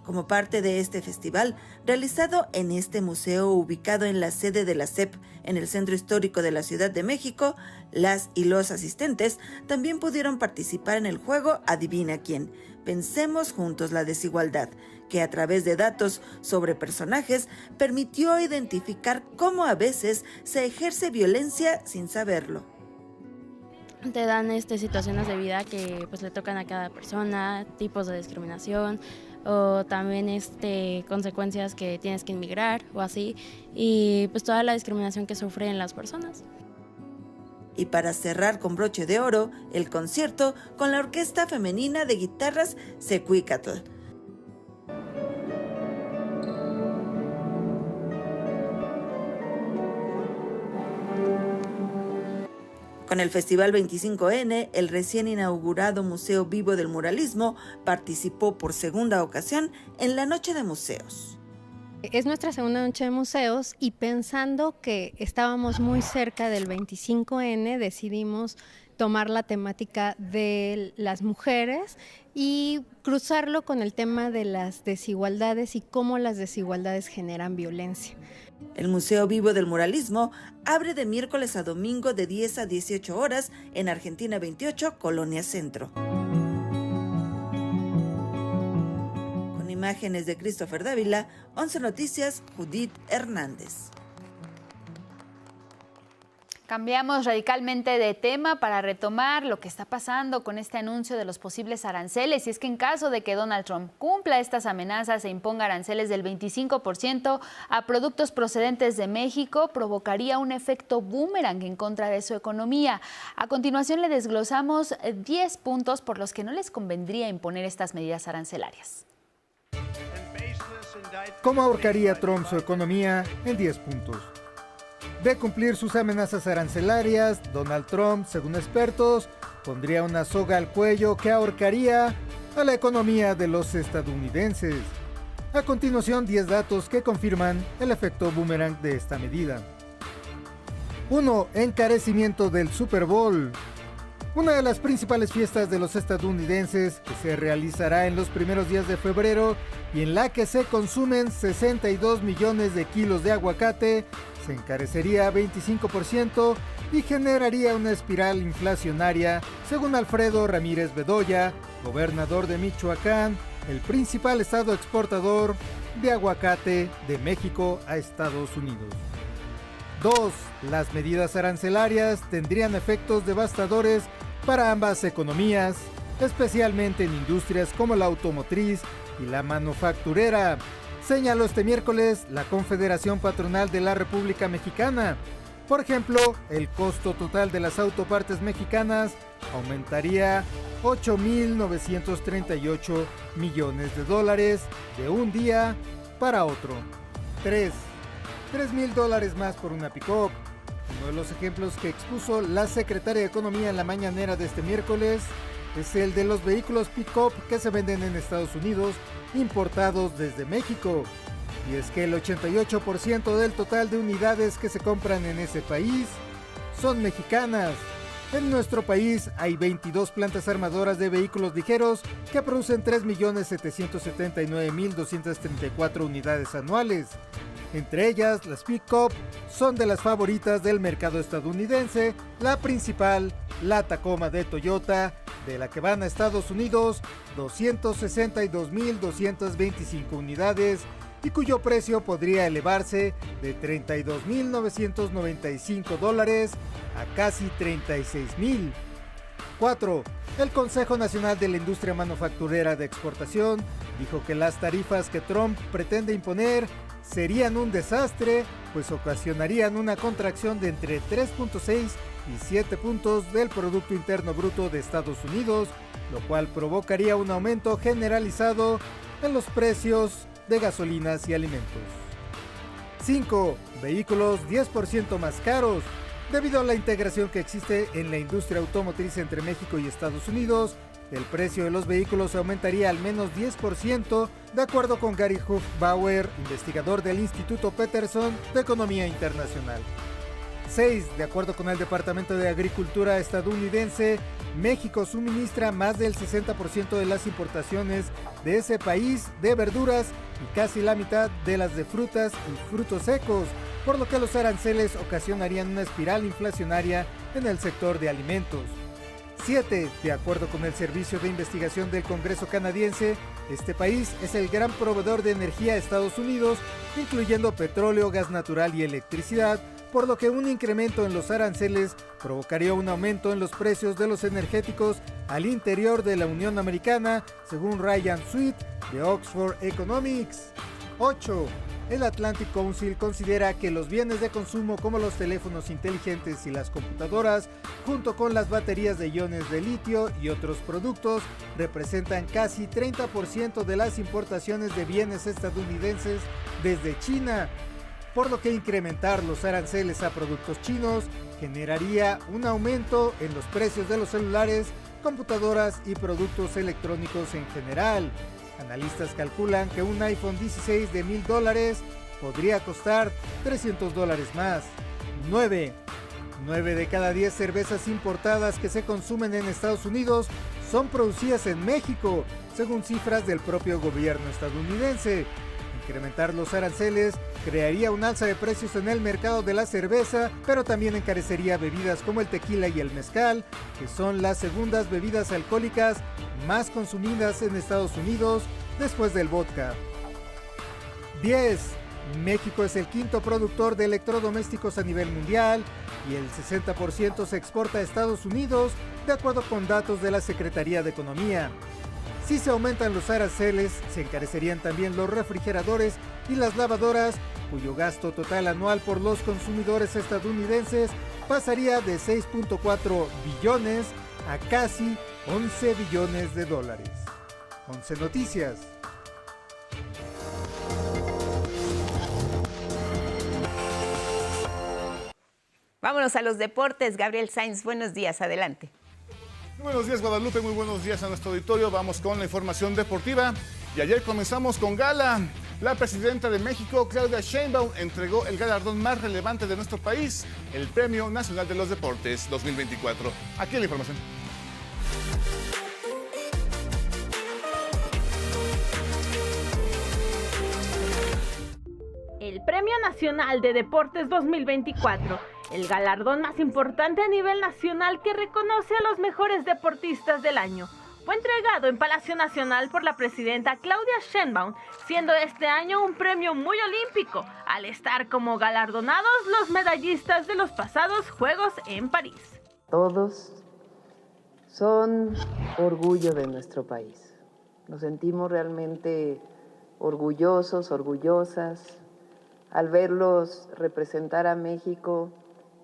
Como parte de este festival, realizado en este museo ubicado en la sede de la SEP, en el Centro Histórico de la Ciudad de México, las y los asistentes también pudieron participar en el juego Adivina quién. Pensemos juntos la desigualdad, que a través de datos sobre personajes permitió identificar cómo a veces se ejerce violencia sin saberlo. Te dan situaciones de vida que pues le tocan a cada persona, tipos de discriminación, o también consecuencias que tienes que inmigrar o así, y pues toda la discriminación que sufren las personas. Y para cerrar con broche de oro, el concierto con la Orquesta Femenina de Guitarras Secuicatl. Con el Festival 25N, el recién inaugurado Museo Vivo del Muralismo participó por segunda ocasión en la Noche de Museos. Es nuestra segunda noche de museos y pensando que estábamos muy cerca del 25N, decidimos tomar la temática de las mujeres y cruzarlo con el tema de las desigualdades y cómo las desigualdades generan violencia. El Museo Vivo del Muralismo abre de miércoles a domingo de 10 a 18 horas en Argentina 28, Colonia Centro. Con imágenes de Christopher Dávila, 11 Noticias, Judith Hernández. Cambiamos radicalmente de tema para retomar lo que está pasando con este anuncio de los posibles aranceles. Y es que en caso de que Donald Trump cumpla estas amenazas e imponga aranceles del 25% a productos procedentes de México, provocaría un efecto boomerang en contra de su economía. A continuación le desglosamos 10 puntos por los que no les convendría imponer estas medidas arancelarias. ¿Cómo ahorcaría Trump su economía? En 10 puntos. De cumplir sus amenazas arancelarias, Donald Trump, según expertos, pondría una soga al cuello que ahorcaría a la economía de los estadounidenses. A continuación, 10 datos que confirman el efecto boomerang de esta medida. 1. Encarecimiento del Super Bowl. Una de las principales fiestas de los estadounidenses que se realizará en los primeros días de febrero y en la que se consumen 62 millones de kilos de aguacate, se encarecería 25% y generaría una espiral inflacionaria, según Alfredo Ramírez Bedoya, gobernador de Michoacán, el principal estado exportador de aguacate de México a Estados Unidos. 2. Las medidas arancelarias tendrían efectos devastadores para ambas economías, especialmente en industrias como la automotriz y la manufacturera, señaló este miércoles la Confederación Patronal de la República Mexicana. Por ejemplo, el costo total de las autopartes mexicanas aumentaría 8.938 millones de dólares de un día para otro. 3. $3,000 más por una pick-up. Uno de los ejemplos que expuso la secretaria de Economía en la mañanera de este miércoles es el de los vehículos pick-up que se venden en Estados Unidos, importados desde México. Y es que el 88% del total de unidades que se compran en ese país son mexicanas. En nuestro país hay 22 plantas armadoras de vehículos ligeros que producen 3.779.234 unidades anuales. Entre ellas, las pick-up son de las favoritas del mercado estadounidense, la principal, la Tacoma de Toyota, de la que van a Estados Unidos 262.225 unidades y cuyo precio podría elevarse de $32.995 a casi $36,000. 4. El Consejo Nacional de la Industria Manufacturera de Exportación dijo que las tarifas que Trump pretende imponer serían un desastre, pues ocasionarían una contracción de entre 3.6 y 7 puntos del Producto Interno Bruto de Estados Unidos, lo cual provocaría un aumento generalizado en los precios de gasolinas y alimentos. 5. Vehículos 10% más caros. Debido a la integración que existe en la industria automotriz entre México y Estados Unidos, el precio de los vehículos aumentaría al menos 10%, de acuerdo con Gary Hufbauer, investigador del Instituto Peterson de Economía Internacional. 6. De acuerdo con el Departamento de Agricultura estadounidense, México suministra más del 60% de las importaciones de ese país de verduras y casi la mitad de las de frutas y frutos secos, por lo que los aranceles ocasionarían una espiral inflacionaria en el sector de alimentos. 7. De acuerdo con el Servicio de Investigación del Congreso canadiense, este país es el gran proveedor de energía a Estados Unidos, incluyendo petróleo, gas natural y electricidad, por lo que un incremento en los aranceles provocaría un aumento en los precios de los energéticos al interior de la Unión Americana, según Ryan Sweet de Oxford Economics. 8. El Atlantic Council considera que los bienes de consumo como los teléfonos inteligentes y las computadoras, junto con las baterías de iones de litio y otros productos, representan casi 30% de las importaciones de bienes estadounidenses desde China, por lo que incrementar los aranceles a productos chinos generaría un aumento en los precios de los celulares, computadoras y productos electrónicos en general. Analistas calculan que un iPhone 16 de $1,000 podría costar $300 más. 9 de cada 10 cervezas importadas que se consumen en Estados Unidos son producidas en México, según cifras del propio gobierno estadounidense. Incrementar los aranceles crearía un alza de precios en el mercado de la cerveza, pero también encarecería bebidas como el tequila y el mezcal, que son las segundas bebidas alcohólicas más consumidas en Estados Unidos después del vodka. 10. México es el quinto productor de electrodomésticos a nivel mundial y el 60% se exporta a Estados Unidos, de acuerdo con datos de la Secretaría de Economía. Si se aumentan los aranceles, se encarecerían también los refrigeradores y las lavadoras, cuyo gasto total anual por los consumidores estadounidenses pasaría de 6.4 billones a casi 11 billones de dólares. 11 Noticias. Vámonos a los deportes. Gabriel Sainz, buenos días, adelante. Muy buenos días, Guadalupe, muy buenos días a nuestro auditorio. Vamos con la información deportiva. Y ayer comenzamos con gala. La presidenta de México, Claudia Sheinbaum, entregó el galardón más relevante de nuestro país, el Premio Nacional de los Deportes 2024. Aquí la información. El Premio Nacional de Deportes 2024, el galardón más importante a nivel nacional que reconoce a los mejores deportistas del año, fue entregado en Palacio Nacional por la presidenta Claudia Sheinbaum, siendo este año un premio muy olímpico, al estar como galardonados los medallistas de los pasados Juegos en París. Todos son orgullo de nuestro país. Nos sentimos realmente orgullosos, orgullosas, al verlos representar a México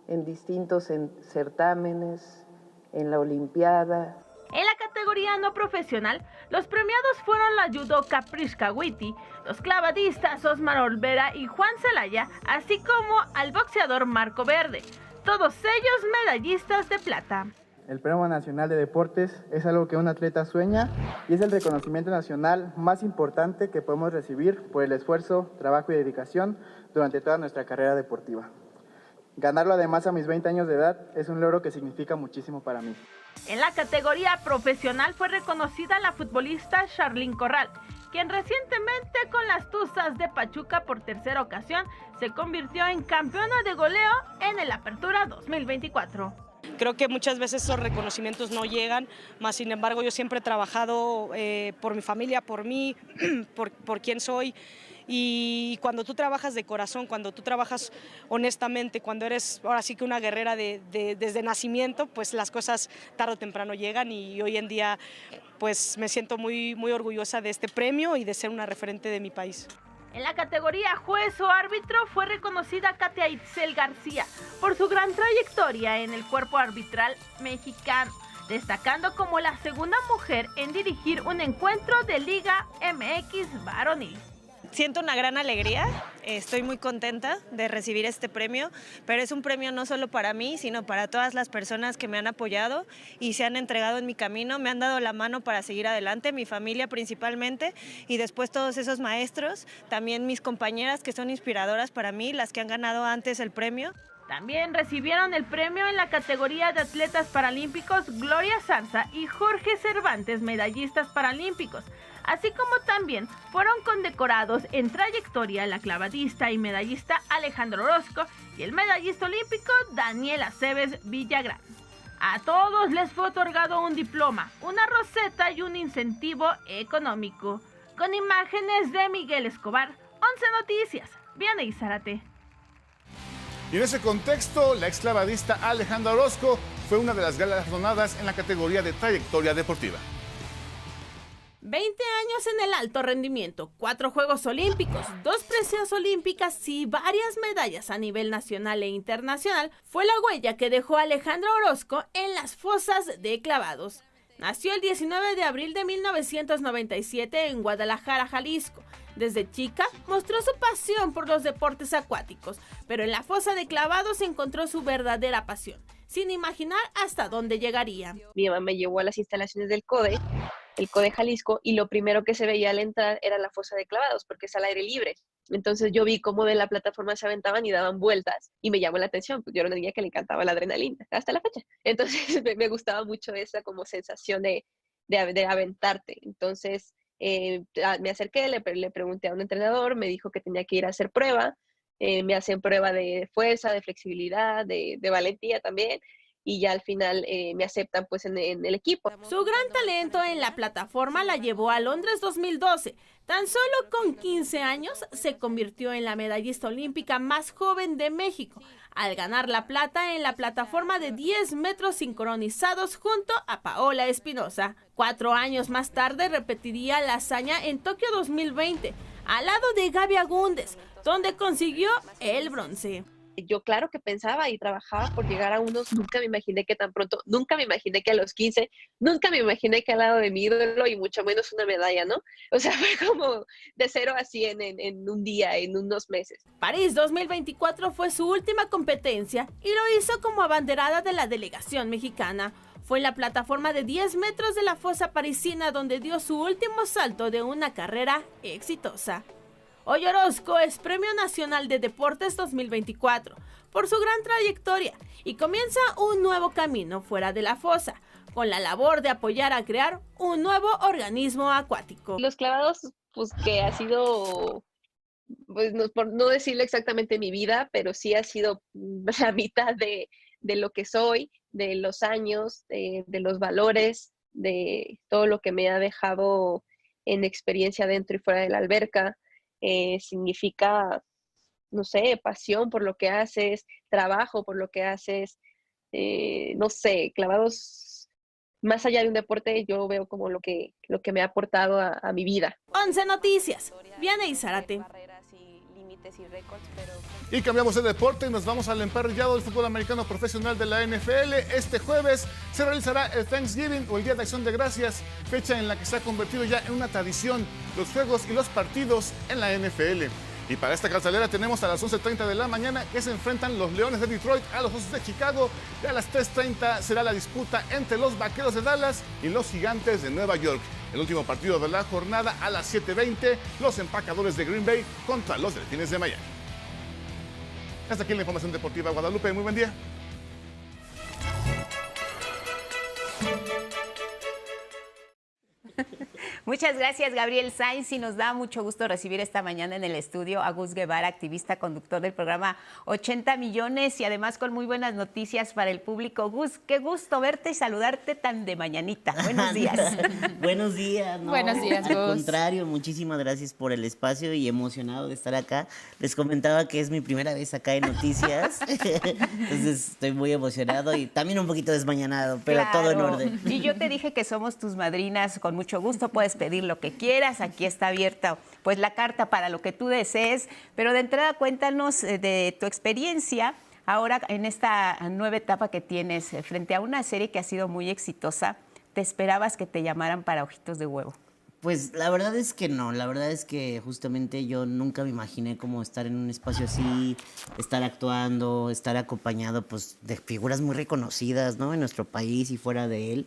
en distintos certámenes, en la Olimpiada. En la categoría no profesional, los premiados fueron la judoka Priska Witty, los clavadistas Osmar Olvera y Juan Celaya, así como al boxeador Marco Verde, todos ellos medallistas de plata. El Premio Nacional de Deportes es algo que un atleta sueña y es el reconocimiento nacional más importante que podemos recibir por el esfuerzo, trabajo y dedicación durante toda nuestra carrera deportiva. Ganarlo además a mis 20 años de edad es un logro que significa muchísimo para mí. En la categoría profesional fue reconocida la futbolista Charlyn Corral, quien recientemente con las Tuzas de Pachuca por tercera ocasión se convirtió en campeona de goleo en el Apertura 2024. Creo que muchas veces esos reconocimientos no llegan, más sin embargo yo siempre he trabajado por mi familia, por mí, por quién soy. Y cuando tú trabajas de corazón, cuando tú trabajas honestamente, cuando eres ahora sí que una guerrera desde nacimiento, pues las cosas tarde o temprano llegan y hoy en día pues me siento muy orgullosa de este premio y de ser una referente de mi país. En la categoría juez o árbitro fue reconocida Katia Itzel García por su gran trayectoria en el cuerpo arbitral mexicano, destacando como la segunda mujer en dirigir un encuentro de Liga MX varonil. Siento una gran alegría, estoy muy contenta de recibir este premio, pero es un premio no solo para mí, sino para todas las personas que me han apoyado y se han entregado en mi camino, me han dado la mano para seguir adelante, mi familia principalmente, y después todos esos maestros, también mis compañeras que son inspiradoras para mí, las que han ganado antes el premio. También recibieron el premio en la categoría de atletas paralímpicos Gloria Sanza y Jorge Cervantes, medallistas paralímpicos, así como también fueron condecorados en trayectoria la clavadista y medallista Alejandro Orozco y el medallista olímpico Daniel Aceves Villagrán. A todos les fue otorgado un diploma, una roseta y un incentivo económico. Con imágenes de Miguel Escobar, 11 Noticias, Vianey Zárate. Y en ese contexto, la exclavadista Alejandra Orozco fue una de las galardonadas en la categoría de trayectoria deportiva. 20 años en el alto rendimiento, 4 Juegos Olímpicos, 2 preseas olímpicas y varias medallas a nivel nacional e internacional fue la huella que dejó Alejandra Orozco en las fosas de clavados. Nació el 19 de abril de 1997 en Guadalajara, Jalisco. Desde chica mostró su pasión por los deportes acuáticos, pero en la fosa de clavados encontró su verdadera pasión, sin imaginar hasta dónde llegaría. Mi mamá me llevó a las instalaciones del CODE, el CODE Jalisco, y lo primero que se veía al entrar era la fosa de clavados, porque es al aire libre. Entonces yo vi cómo de la plataforma se aventaban y daban vueltas, y me llamó la atención, porque yo era una niña que le encantaba la adrenalina, hasta la fecha. Entonces me gustaba mucho esa como sensación de aventarte. Entonces me acerqué, le pregunté a un entrenador, me dijo que tenía que ir a hacer prueba, me hacen prueba de fuerza, de flexibilidad, de valentía también, y ya al final me aceptan pues en el equipo. Su gran talento en la plataforma la llevó a Londres 2012. Tan solo con 15 años se convirtió en la medallista olímpica más joven de México, al ganar la plata en la plataforma de 10 metros sincronizados junto a Paola Espinosa. 4 años más tarde repetiría la hazaña en Tokio 2020, al lado de Gaby Agúndez, donde consiguió el bronce. Yo claro que pensaba y trabajaba por llegar a unos, nunca me imaginé que tan pronto, nunca me imaginé que a los 15, nunca me imaginé que al lado de mi ídolo y mucho menos una medalla, ¿no? O sea, fue como de 0 a 100 en un día, en unos meses. París 2024 fue su última competencia y lo hizo como abanderada de la delegación mexicana. Fue en la plataforma de 10 metros de la fosa parisina donde dio su último salto de una carrera exitosa. Hoy Orozco es Premio Nacional de Deportes 2024 por su gran trayectoria y comienza un nuevo camino fuera de la fosa, con la labor de apoyar a crear un nuevo organismo acuático. Los clavados, pues que ha sido, pues no, por no decirle exactamente mi vida, pero sí ha sido la mitad de lo que soy, de los años, de los valores, de todo lo que me ha dejado en experiencia dentro y fuera de la alberca. Significa, no sé, pasión por lo que haces, trabajo por lo que haces, no sé, clavados. Más allá de un deporte, yo veo como lo que me ha aportado a mi vida. 11 Noticias, Vianey Zárate. Y cambiamos de deporte y nos vamos al emparrillado del fútbol americano profesional de la NFL. Este jueves se realizará el Thanksgiving o el Día de Acción de Gracias, fecha en la que se ha convertido ya en una tradición los juegos y los partidos en la NFL. Y para esta cartelera tenemos a las 11:30 de la mañana que se enfrentan los Leones de Detroit a los Osos de Chicago. Y a las 3:30 será la disputa entre los Vaqueros de Dallas y los Gigantes de Nueva York. El último partido de la jornada a las 7:20, los Empacadores de Green Bay contra los Delfines de Miami. Hasta aquí la información deportiva, Guadalupe. Muy buen día. Muchas gracias, Gabriel Sainz, y nos da mucho gusto recibir esta mañana en el estudio a Gus Guevara, activista, conductor del programa 80 Millones y además con muy buenas noticias para el público. Gus, qué gusto verte y saludarte tan de mañanita. Buenos días. Buenos días. ¿No? Buenos días, Gus. Al contrario, muchísimas gracias por el espacio y emocionado de estar acá. Les comentaba que es mi primera vez acá en Noticias, entonces estoy muy emocionado y también un poquito desmañanado, pero claro, todo en orden. Y yo te dije que somos tus madrinas, con mucho gusto puedes pedir lo que quieras, aquí está abierta pues la carta para lo que tú desees, pero de entrada cuéntanos de tu experiencia ahora en esta nueva etapa que tienes frente a una serie que ha sido muy exitosa. ¿Te esperabas que te llamaran para Ojitos de Huevo? Pues la verdad es que no, la verdad es que justamente yo nunca me imaginé como estar en un espacio así, estar actuando, estar acompañado pues de figuras muy reconocidas, ¿no? En nuestro país y fuera de él.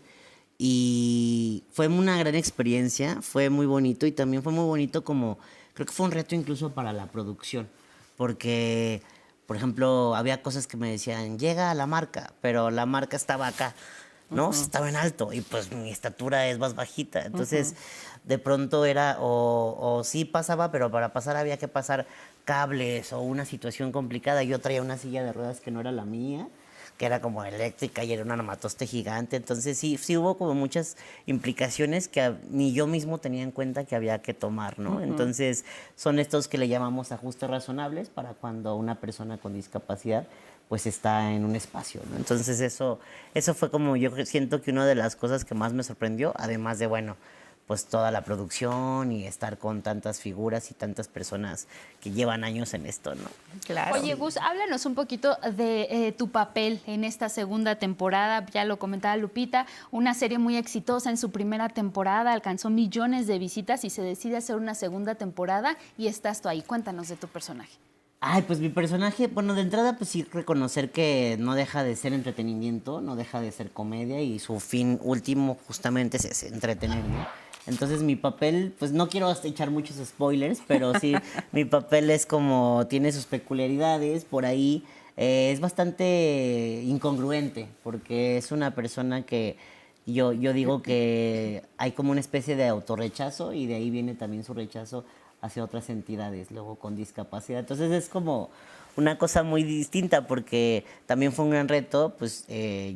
Y fue una gran experiencia, fue muy bonito y también fue muy bonito como, creo que fue un reto incluso para la producción, porque, por ejemplo, había cosas que me decían, llega a la marca, pero la marca estaba acá, ¿no? Estaba en alto y pues mi estatura es más bajita, entonces de pronto era o sí pasaba, pero para pasar había que pasar cables o una situación complicada. Yo traía una silla de ruedas que no era la mía, que era como eléctrica y era un armatoste gigante, entonces sí hubo como muchas implicaciones que ni yo mismo tenía en cuenta que había que tomar, ¿no? Entonces son estos que le llamamos ajustes razonables para cuando una persona con discapacidad pues está en un espacio, ¿no? Entonces eso fue como yo siento que una de las cosas que más me sorprendió, además de, bueno, pues toda la producción y estar con tantas figuras y tantas personas que llevan años en esto, ¿no? Claro. Oye, Gus, háblanos un poquito de tu papel en esta segunda temporada. Ya lo comentaba Lupita, una serie muy exitosa en su primera temporada, alcanzó millones de visitas y se decide hacer una segunda temporada y estás tú ahí. Cuéntanos de tu personaje. Ay, pues mi personaje, bueno, de entrada pues sí reconocer que no deja de ser entretenimiento, no deja de ser comedia y su fin último justamente es entretener, ¿no? Entonces mi papel, pues no quiero echar muchos spoilers, pero sí, mi papel es como, tiene sus peculiaridades por ahí, es bastante incongruente, porque es una persona que yo digo que hay como una especie de autorrechazo y de ahí viene también su rechazo hacia otras entidades, luego con discapacidad. Entonces es como una cosa muy distinta porque también fue un gran reto, pues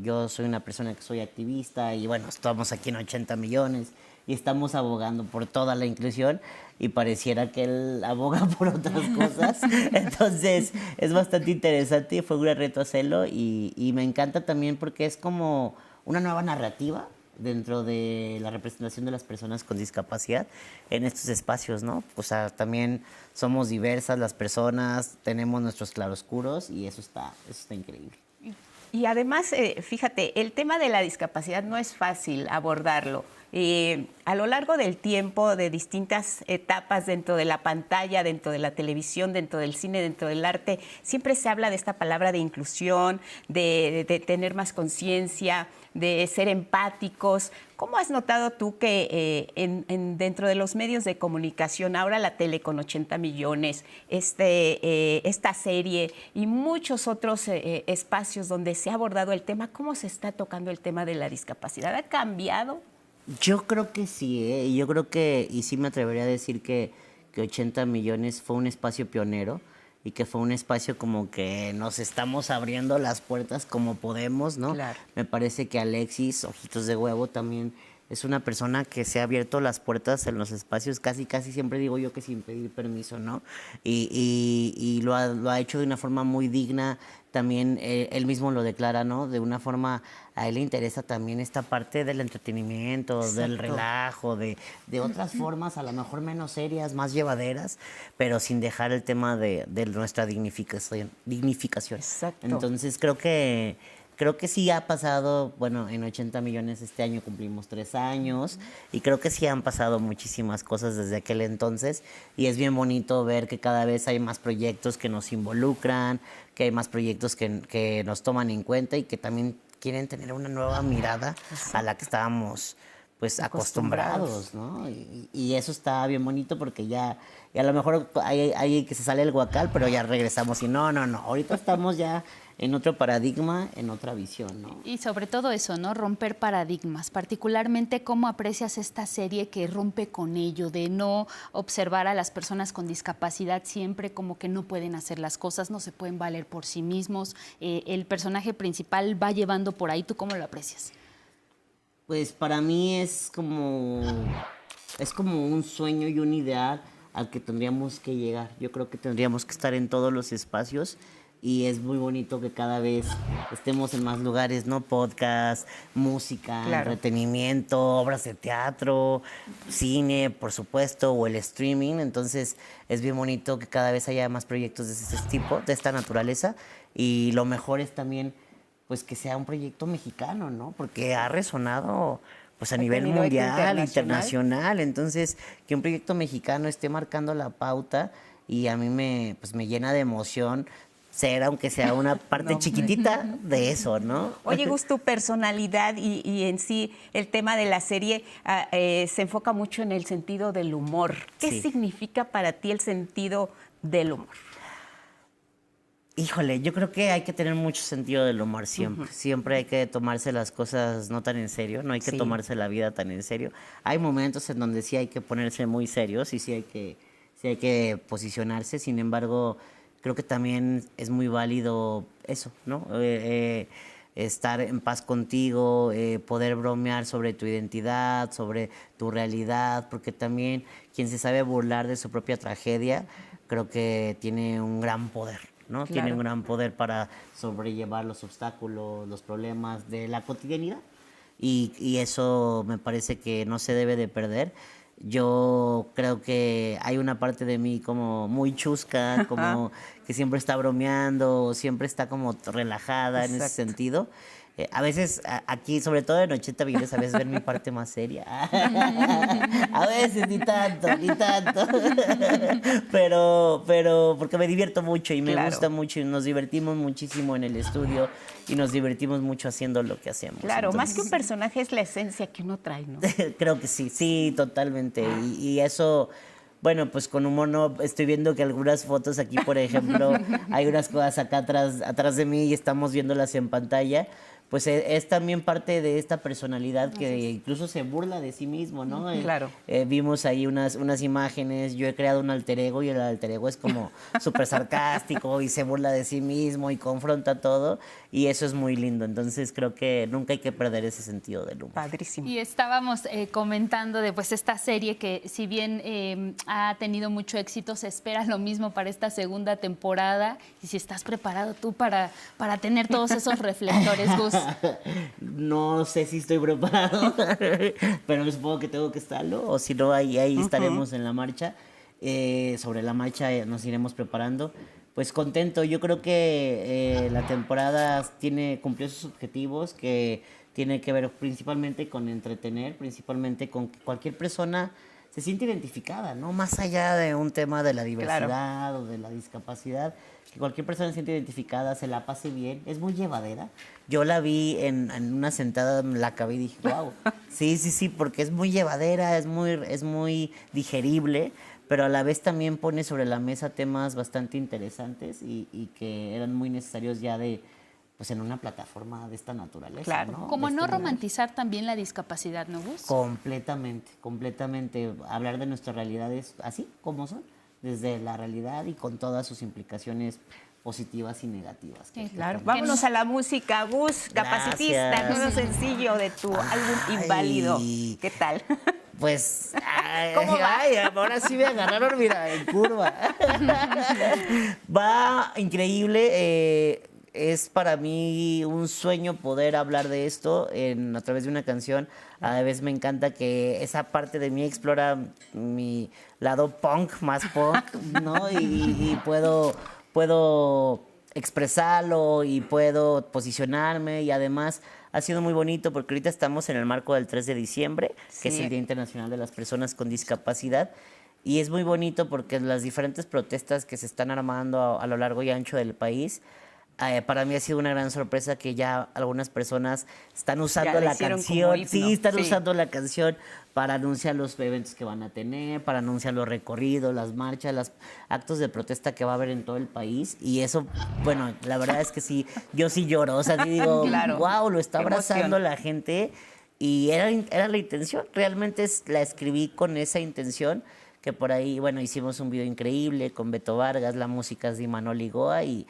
yo soy una persona que soy activista y bueno, estamos aquí en 80 millones y estamos abogando por toda la inclusión y pareciera que él aboga por otras cosas. Entonces es bastante interesante y fue un gran reto hacerlo y me encanta también porque es como una nueva narrativa dentro de la representación de las personas con discapacidad en estos espacios, ¿no? O sea, también somos diversas las personas, tenemos nuestros claroscuros y eso está increíble. Y además, fíjate, el tema de la discapacidad no es fácil abordarlo. A lo largo del tiempo, de distintas etapas dentro de la pantalla, dentro de la televisión, dentro del cine, dentro del arte, siempre se habla de esta palabra de inclusión, de tener más conciencia, de ser empáticos, ¿Cómo has notado tú que dentro de los medios de comunicación, ahora la tele con 80 millones, esta serie y muchos otros espacios donde se ha abordado el tema, cómo se está tocando el tema de la discapacidad? ¿Ha cambiado? Yo creo que sí, yo creo que, y sí me atrevería a decir que 80 millones fue un espacio pionero y que fue un espacio como que nos estamos abriendo las puertas como podemos, ¿no? Claro. Me parece que Alexis, Ojitos de Huevo, también es una persona que se ha abierto las puertas en los espacios, casi siempre digo yo que sin pedir permiso, ¿no? Y lo ha hecho de una forma muy digna. También él mismo lo declara, ¿no? De una forma, a él le interesa también esta parte del entretenimiento, exacto, del relajo, de otras formas, a lo mejor menos serias, más llevaderas, pero sin dejar el tema de nuestra dignificación. Exacto. Entonces creo que sí ha pasado, bueno, en 80 millones este año cumplimos 3 años y creo que sí han pasado muchísimas cosas desde aquel entonces y es bien bonito ver que cada vez hay más proyectos que nos involucran, que hay más proyectos que nos toman en cuenta y que también quieren tener una nueva mirada a la que estábamos pues acostumbrados, ¿no? Y eso está bien bonito porque ya a lo mejor hay que se sale el guacal, pero ya regresamos y no, ahorita estamos ya en otro paradigma, en otra visión, ¿no? Y sobre todo eso, ¿no? Romper paradigmas, particularmente cómo aprecias esta serie que rompe con ello, de no observar a las personas con discapacidad siempre como que no pueden hacer las cosas, no se pueden valer por sí mismos. El personaje principal va llevando por ahí, ¿tú cómo lo aprecias? Pues para mí es como un sueño y un ideal al que tendríamos que llegar. Yo creo que tendríamos que estar en todos los espacios y es muy bonito que cada vez estemos en más lugares, ¿no? Podcast, música, claro, entretenimiento, obras de teatro, cine, por supuesto, o el streaming. Entonces es bien bonito que cada vez haya más proyectos de ese tipo, de esta naturaleza. Y lo mejor es también pues que sea un proyecto mexicano, ¿no? Porque ha resonado pues a nivel mundial, internacional. Entonces, que un proyecto mexicano esté marcando la pauta y a mí me llena de emoción ser, aunque sea una parte chiquitita de eso, ¿no? Oye, Gus, tu personalidad y en sí el tema de la serie se enfoca mucho en el sentido del humor. ¿Qué significa para ti el sentido del humor? Híjole, yo creo que hay que tener mucho sentido del humor siempre. Siempre hay que tomarse las cosas no tan en serio, no hay que tomarse la vida tan en serio. Hay momentos en donde sí hay que ponerse muy serios y sí hay que posicionarse. Sin embargo, creo que también es muy válido eso, ¿no? Estar en paz contigo, poder bromear sobre tu identidad, sobre tu realidad, porque también quien se sabe burlar de su propia tragedia, creo que tiene un gran poder, ¿no? Claro. Tiene un gran poder para sobrellevar los obstáculos, los problemas de la cotidianidad. Y eso me parece que no se debe de perder. Yo creo que hay una parte de mí como muy chusca, como que siempre está bromeando, siempre está como relajada. Exacto. En ese sentido. A veces, aquí, sobre todo en 80 millones, a veces ven mi parte más seria. A veces, ni tanto. Pero porque me divierto mucho y me gusta mucho y nos divertimos muchísimo en el estudio y nos divertimos mucho haciendo lo que hacemos. Claro, entonces, más que un personaje es la esencia que uno trae, ¿no? Creo que sí, totalmente. Y eso... Bueno, pues con humor no, estoy viendo que algunas fotos aquí, por ejemplo, hay unas cosas acá atrás de mí y estamos viéndolas en pantalla. Pues es también parte de esta personalidad que incluso se burla de sí mismo, ¿no? Claro. Vimos ahí unas imágenes, yo he creado un alter ego y el alter ego es como súper sarcástico y se burla de sí mismo y confronta todo y eso es muy lindo. Entonces creo que nunca hay que perder ese sentido del humor. Padrísimo. Y estábamos comentando de pues esta serie que si bien ha tenido mucho éxito, se espera lo mismo para esta segunda temporada y si estás preparado tú para tener todos esos reflectores, Gus. No sé si estoy preparado, pero supongo que tengo que estarlo, o si no, ahí estaremos en la marcha. Sobre la marcha nos iremos preparando. Pues contento, yo creo que la temporada cumplió sus objetivos, que tiene que ver principalmente con entretener, principalmente con que cualquier persona se siente identificada, ¿no? Más allá de un tema de la diversidad o de la discapacidad, que cualquier persona se siente identificada, se la pase bien, es muy llevadera. Yo la vi en una sentada, la acabé y dije, wow, sí, porque es muy llevadera, es muy digerible, pero a la vez también pone sobre la mesa temas bastante interesantes y que eran muy necesarios ya pues en una plataforma de esta naturaleza. Claro. ¿no? Como de no este romantizar también la discapacidad, ¿no, Gus? Completamente. Hablar de nuestras realidades así como son, desde la realidad y con todas sus implicaciones positivas y negativas. Claro. Vámonos a la música, Gus, Capacitista, nuevo sencillo de tu álbum Inválido. ¿Qué tal? Pues, ¿Cómo va? ahora sí me agarraron, mira, en curva. Va increíble. Es para mí un sueño poder hablar de esto a través de una canción. A la vez me encanta que esa parte de mí explora mi lado punk, más punk, ¿no? Y puedo expresarlo y puedo posicionarme, y además ha sido muy bonito porque ahorita estamos en el marco del 3 de diciembre, que es el Día Internacional de las Personas con Discapacidad. Y es muy bonito porque las diferentes protestas que se están armando a lo largo y ancho del país, para mí ha sido una gran sorpresa que ya algunas personas están usando la canción. Están usando la canción para anunciar los eventos que van a tener, para anunciar los recorridos, las marchas, los actos de protesta que va a haber en todo el país. Y eso, bueno, la verdad es que sí, yo sí lloro. O sea, digo, wow, lo está abrazando la gente. Y era la intención. Realmente la escribí con esa intención. Que por ahí, bueno, hicimos un video increíble con Beto Vargas, la música es de Imanol Igoa y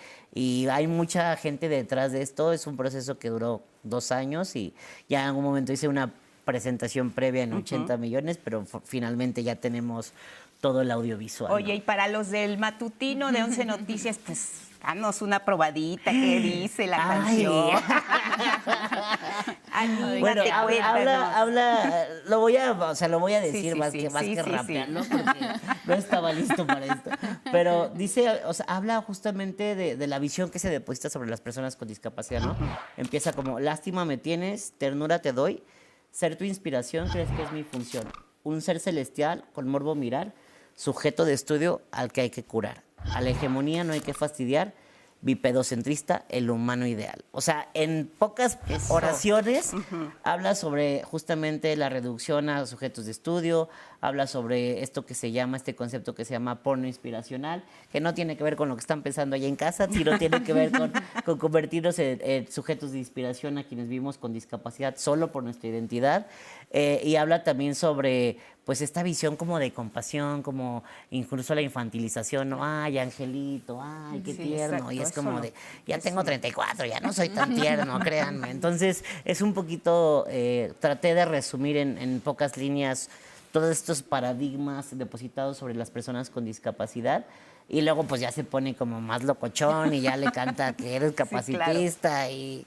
hay mucha gente detrás de esto. Es un proceso que duró 2 años y ya en algún momento hice una presentación previa en 80 millones, pero finalmente ya tenemos todo el audiovisual. Oye, y para los del matutino de 11 Noticias, pues danos una probadita, ¿qué dice la canción? Bueno, habla, lo voy a decir más que rapearlo, porque no estaba listo para esto. Pero dice, habla justamente de la visión que se deposita sobre las personas con discapacidad, ¿no? Empieza como, lástima me tienes, ternura te doy, ser tu inspiración crees que es mi función, un ser celestial con morbo mirar, sujeto de estudio al que hay que curar, a la hegemonía no hay que fastidiar, bipedocentrista, el humano ideal. O sea, en pocas oraciones habla sobre justamente la reducción a sujetos de estudio, habla sobre este concepto que se llama porno inspiracional, que no tiene que ver con lo que están pensando allá en casa, sino tiene que ver con convertirnos en sujetos de inspiración a quienes vivimos con discapacidad solo por nuestra identidad. Y habla también sobre pues esta visión como de compasión, como incluso la infantilización, ¿no? Ay, Angelito, ay, qué tierno. Exacto, y es como de, ya tengo 34, ya no soy tan tierno, créanme. Entonces, es un poquito, traté de resumir en pocas líneas todos estos paradigmas depositados sobre las personas con discapacidad. Y luego pues ya se pone como más locochón y ya le canta que eres capacitista y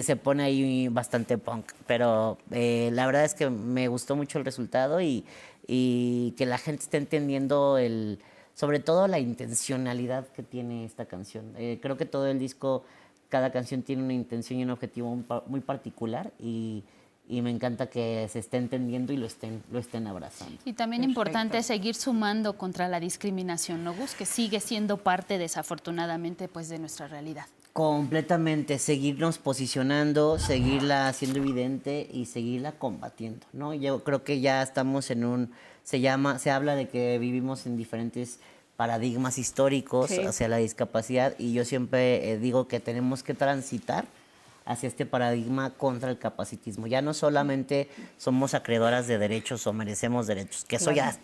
se pone ahí bastante punk. Pero la verdad es que me gustó mucho el resultado y que la gente esté entendiendo sobre todo la intencionalidad que tiene esta canción. Creo que todo el disco, cada canción tiene una intención y un objetivo muy particular y me encanta que se esté entendiendo y lo estén abrazando. Y también importante seguir sumando contra la discriminación, ¿no, Gus? Que sigue siendo parte, desafortunadamente, pues de nuestra realidad. Completamente, seguirnos posicionando, seguirla haciendo evidente y seguirla combatiendo, ¿no? Yo creo que ya estamos se habla de que vivimos en diferentes paradigmas históricos hacia la discapacidad y yo siempre digo que tenemos que transitar hacia este paradigma contra el capacitismo. Ya no solamente somos acreedoras de derechos o merecemos derechos, que eso ya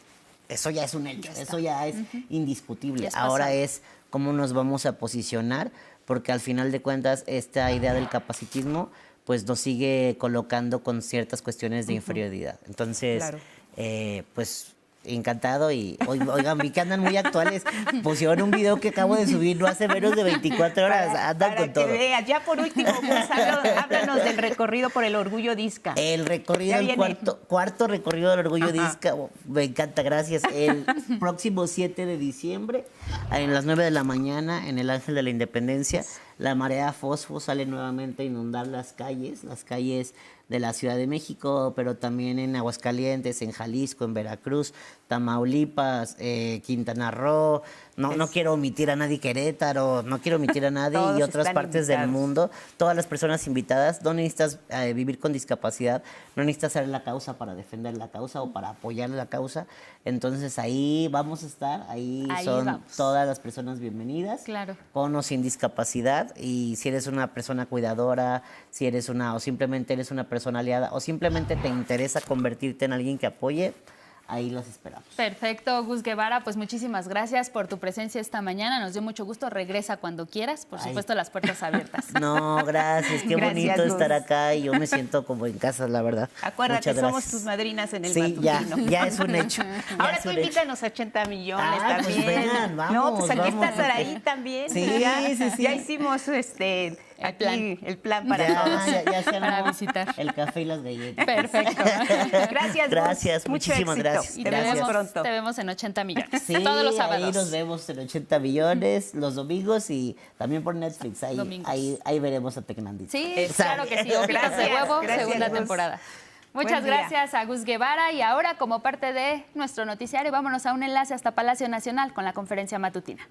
es un hecho, eso ya es indiscutible. Ahora es cómo nos vamos a posicionar, porque al final de cuentas esta idea del capacitismo pues nos sigue colocando con ciertas cuestiones de inferioridad. Entonces, pues encantado y oigan, vi que andan muy actuales. Pusieron un video que acabo de subir no hace menos de 24 horas. Andan con todo. Veas. Ya por último, háblanos del recorrido por el Orgullo Disca. El recorrido, el cuarto recorrido del Orgullo Disca. Me encanta, gracias. El próximo 7 de diciembre, a las 9 de la mañana, en el Ángel de la Independencia. la marea fosfo sale nuevamente a inundar las calles de la Ciudad de México, pero también en Aguascalientes, en Jalisco, en Veracruz, Tamaulipas, Quintana Roo, no quiero omitir a nadie, Querétaro, no quiero omitir a nadie Todos y otras están partes del invitados. mundo, todas las personas invitadas. No necesitas vivir con discapacidad, no necesitas ser la causa para defender la causa o para apoyar la causa. Entonces ahí vamos a estar, ahí son vamos. todas las personas bienvenidas, Claro. con o sin discapacidad, y si eres una persona cuidadora, si eres o simplemente eres una persona aliada, o simplemente te interesa convertirte en alguien que apoye, ahí los esperamos. Perfecto, Gus Guevara, pues muchísimas gracias por tu presencia esta mañana. Nos dio mucho gusto. Regresa cuando quieras. Por supuesto, las puertas abiertas. No, gracias. Qué Gracias, bonito Gus. estar acá y yo me siento como en casa, la verdad. Acuérdate, Muchas somos gracias. tus madrinas en el Sí, ya, matutino. ya es un hecho. Ahora es tú un hecho. invítanos a 80 millones Ah, pues también. vengan, vamos, no, pues aquí vamos. está Saraí también. Sí, ya, sí. ya hicimos el plan para todos. Ya se Para armó visitar. el café y las galletas. Perfecto. Gracias, Gus. Gracias, Mucho muchísimas éxito. gracias. Y te Gracias. vemos pronto. Te vemos en 80 millones. Sí, Todos los ahí sábados. nos vemos en 80 millones los domingos y también por Netflix. Ahí veremos a Tecnandito. Sí, Sale. claro que sí. Ojitos de huevo, Gracias, segunda Gus. temporada. Muchas Buen día. gracias a Gus Guevara. Y ahora, como parte de nuestro noticiario, vámonos a un enlace hasta Palacio Nacional con la conferencia matutina.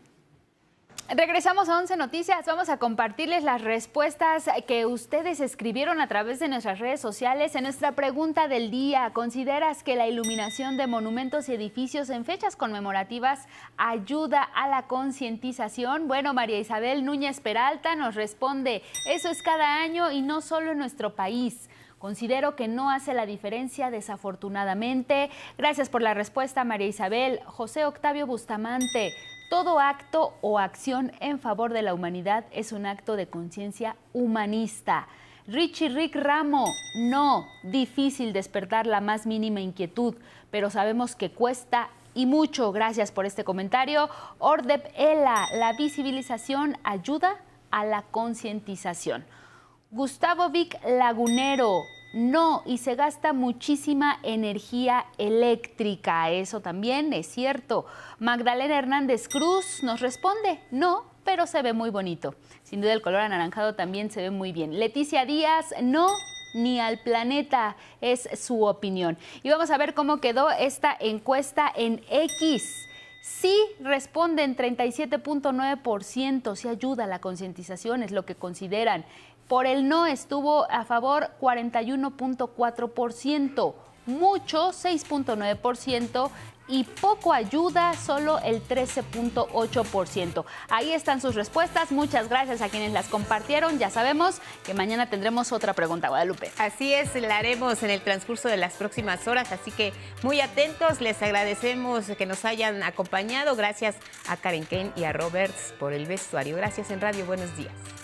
Regresamos a 11 Noticias. Vamos a compartirles las respuestas que ustedes escribieron a través de nuestras redes sociales en nuestra pregunta del día. ¿Consideras que la iluminación de monumentos y edificios en fechas conmemorativas ayuda a la concientización? Bueno, María Isabel Núñez Peralta nos responde, eso es cada año y no solo en nuestro país. Considero que no hace la diferencia, desafortunadamente. Gracias por la respuesta, María Isabel. José Octavio Bustamante. Todo acto o acción en favor de la humanidad es un acto de conciencia humanista. Richie Rick Ramo, no, difícil despertar la más mínima inquietud, pero sabemos que cuesta y mucho. Gracias por este comentario. Ordep Ela, la visibilización ayuda a la concientización. Gustavo Vic Lagunero, no, y se gasta muchísima energía eléctrica, eso también es cierto. Magdalena Hernández Cruz nos responde, no, pero se ve muy bonito. Sin duda el color anaranjado también se ve muy bien. Leticia Díaz, no, ni al planeta, es su opinión. Y vamos a ver cómo quedó esta encuesta en X. Sí responden 37.9%, sí ayuda a la concientización, es lo que consideran. Por el no estuvo a favor 41.4%, mucho 6.9% y poco ayuda solo el 13.8%. Ahí están sus respuestas. Muchas gracias a quienes las compartieron. Ya sabemos que mañana tendremos otra pregunta, Guadalupe. Así es, la haremos en el transcurso de las próximas horas, así que muy atentos. Les agradecemos que nos hayan acompañado. Gracias a Karen Kane y a Roberts por el vestuario. Gracias en Radio. Buenos días.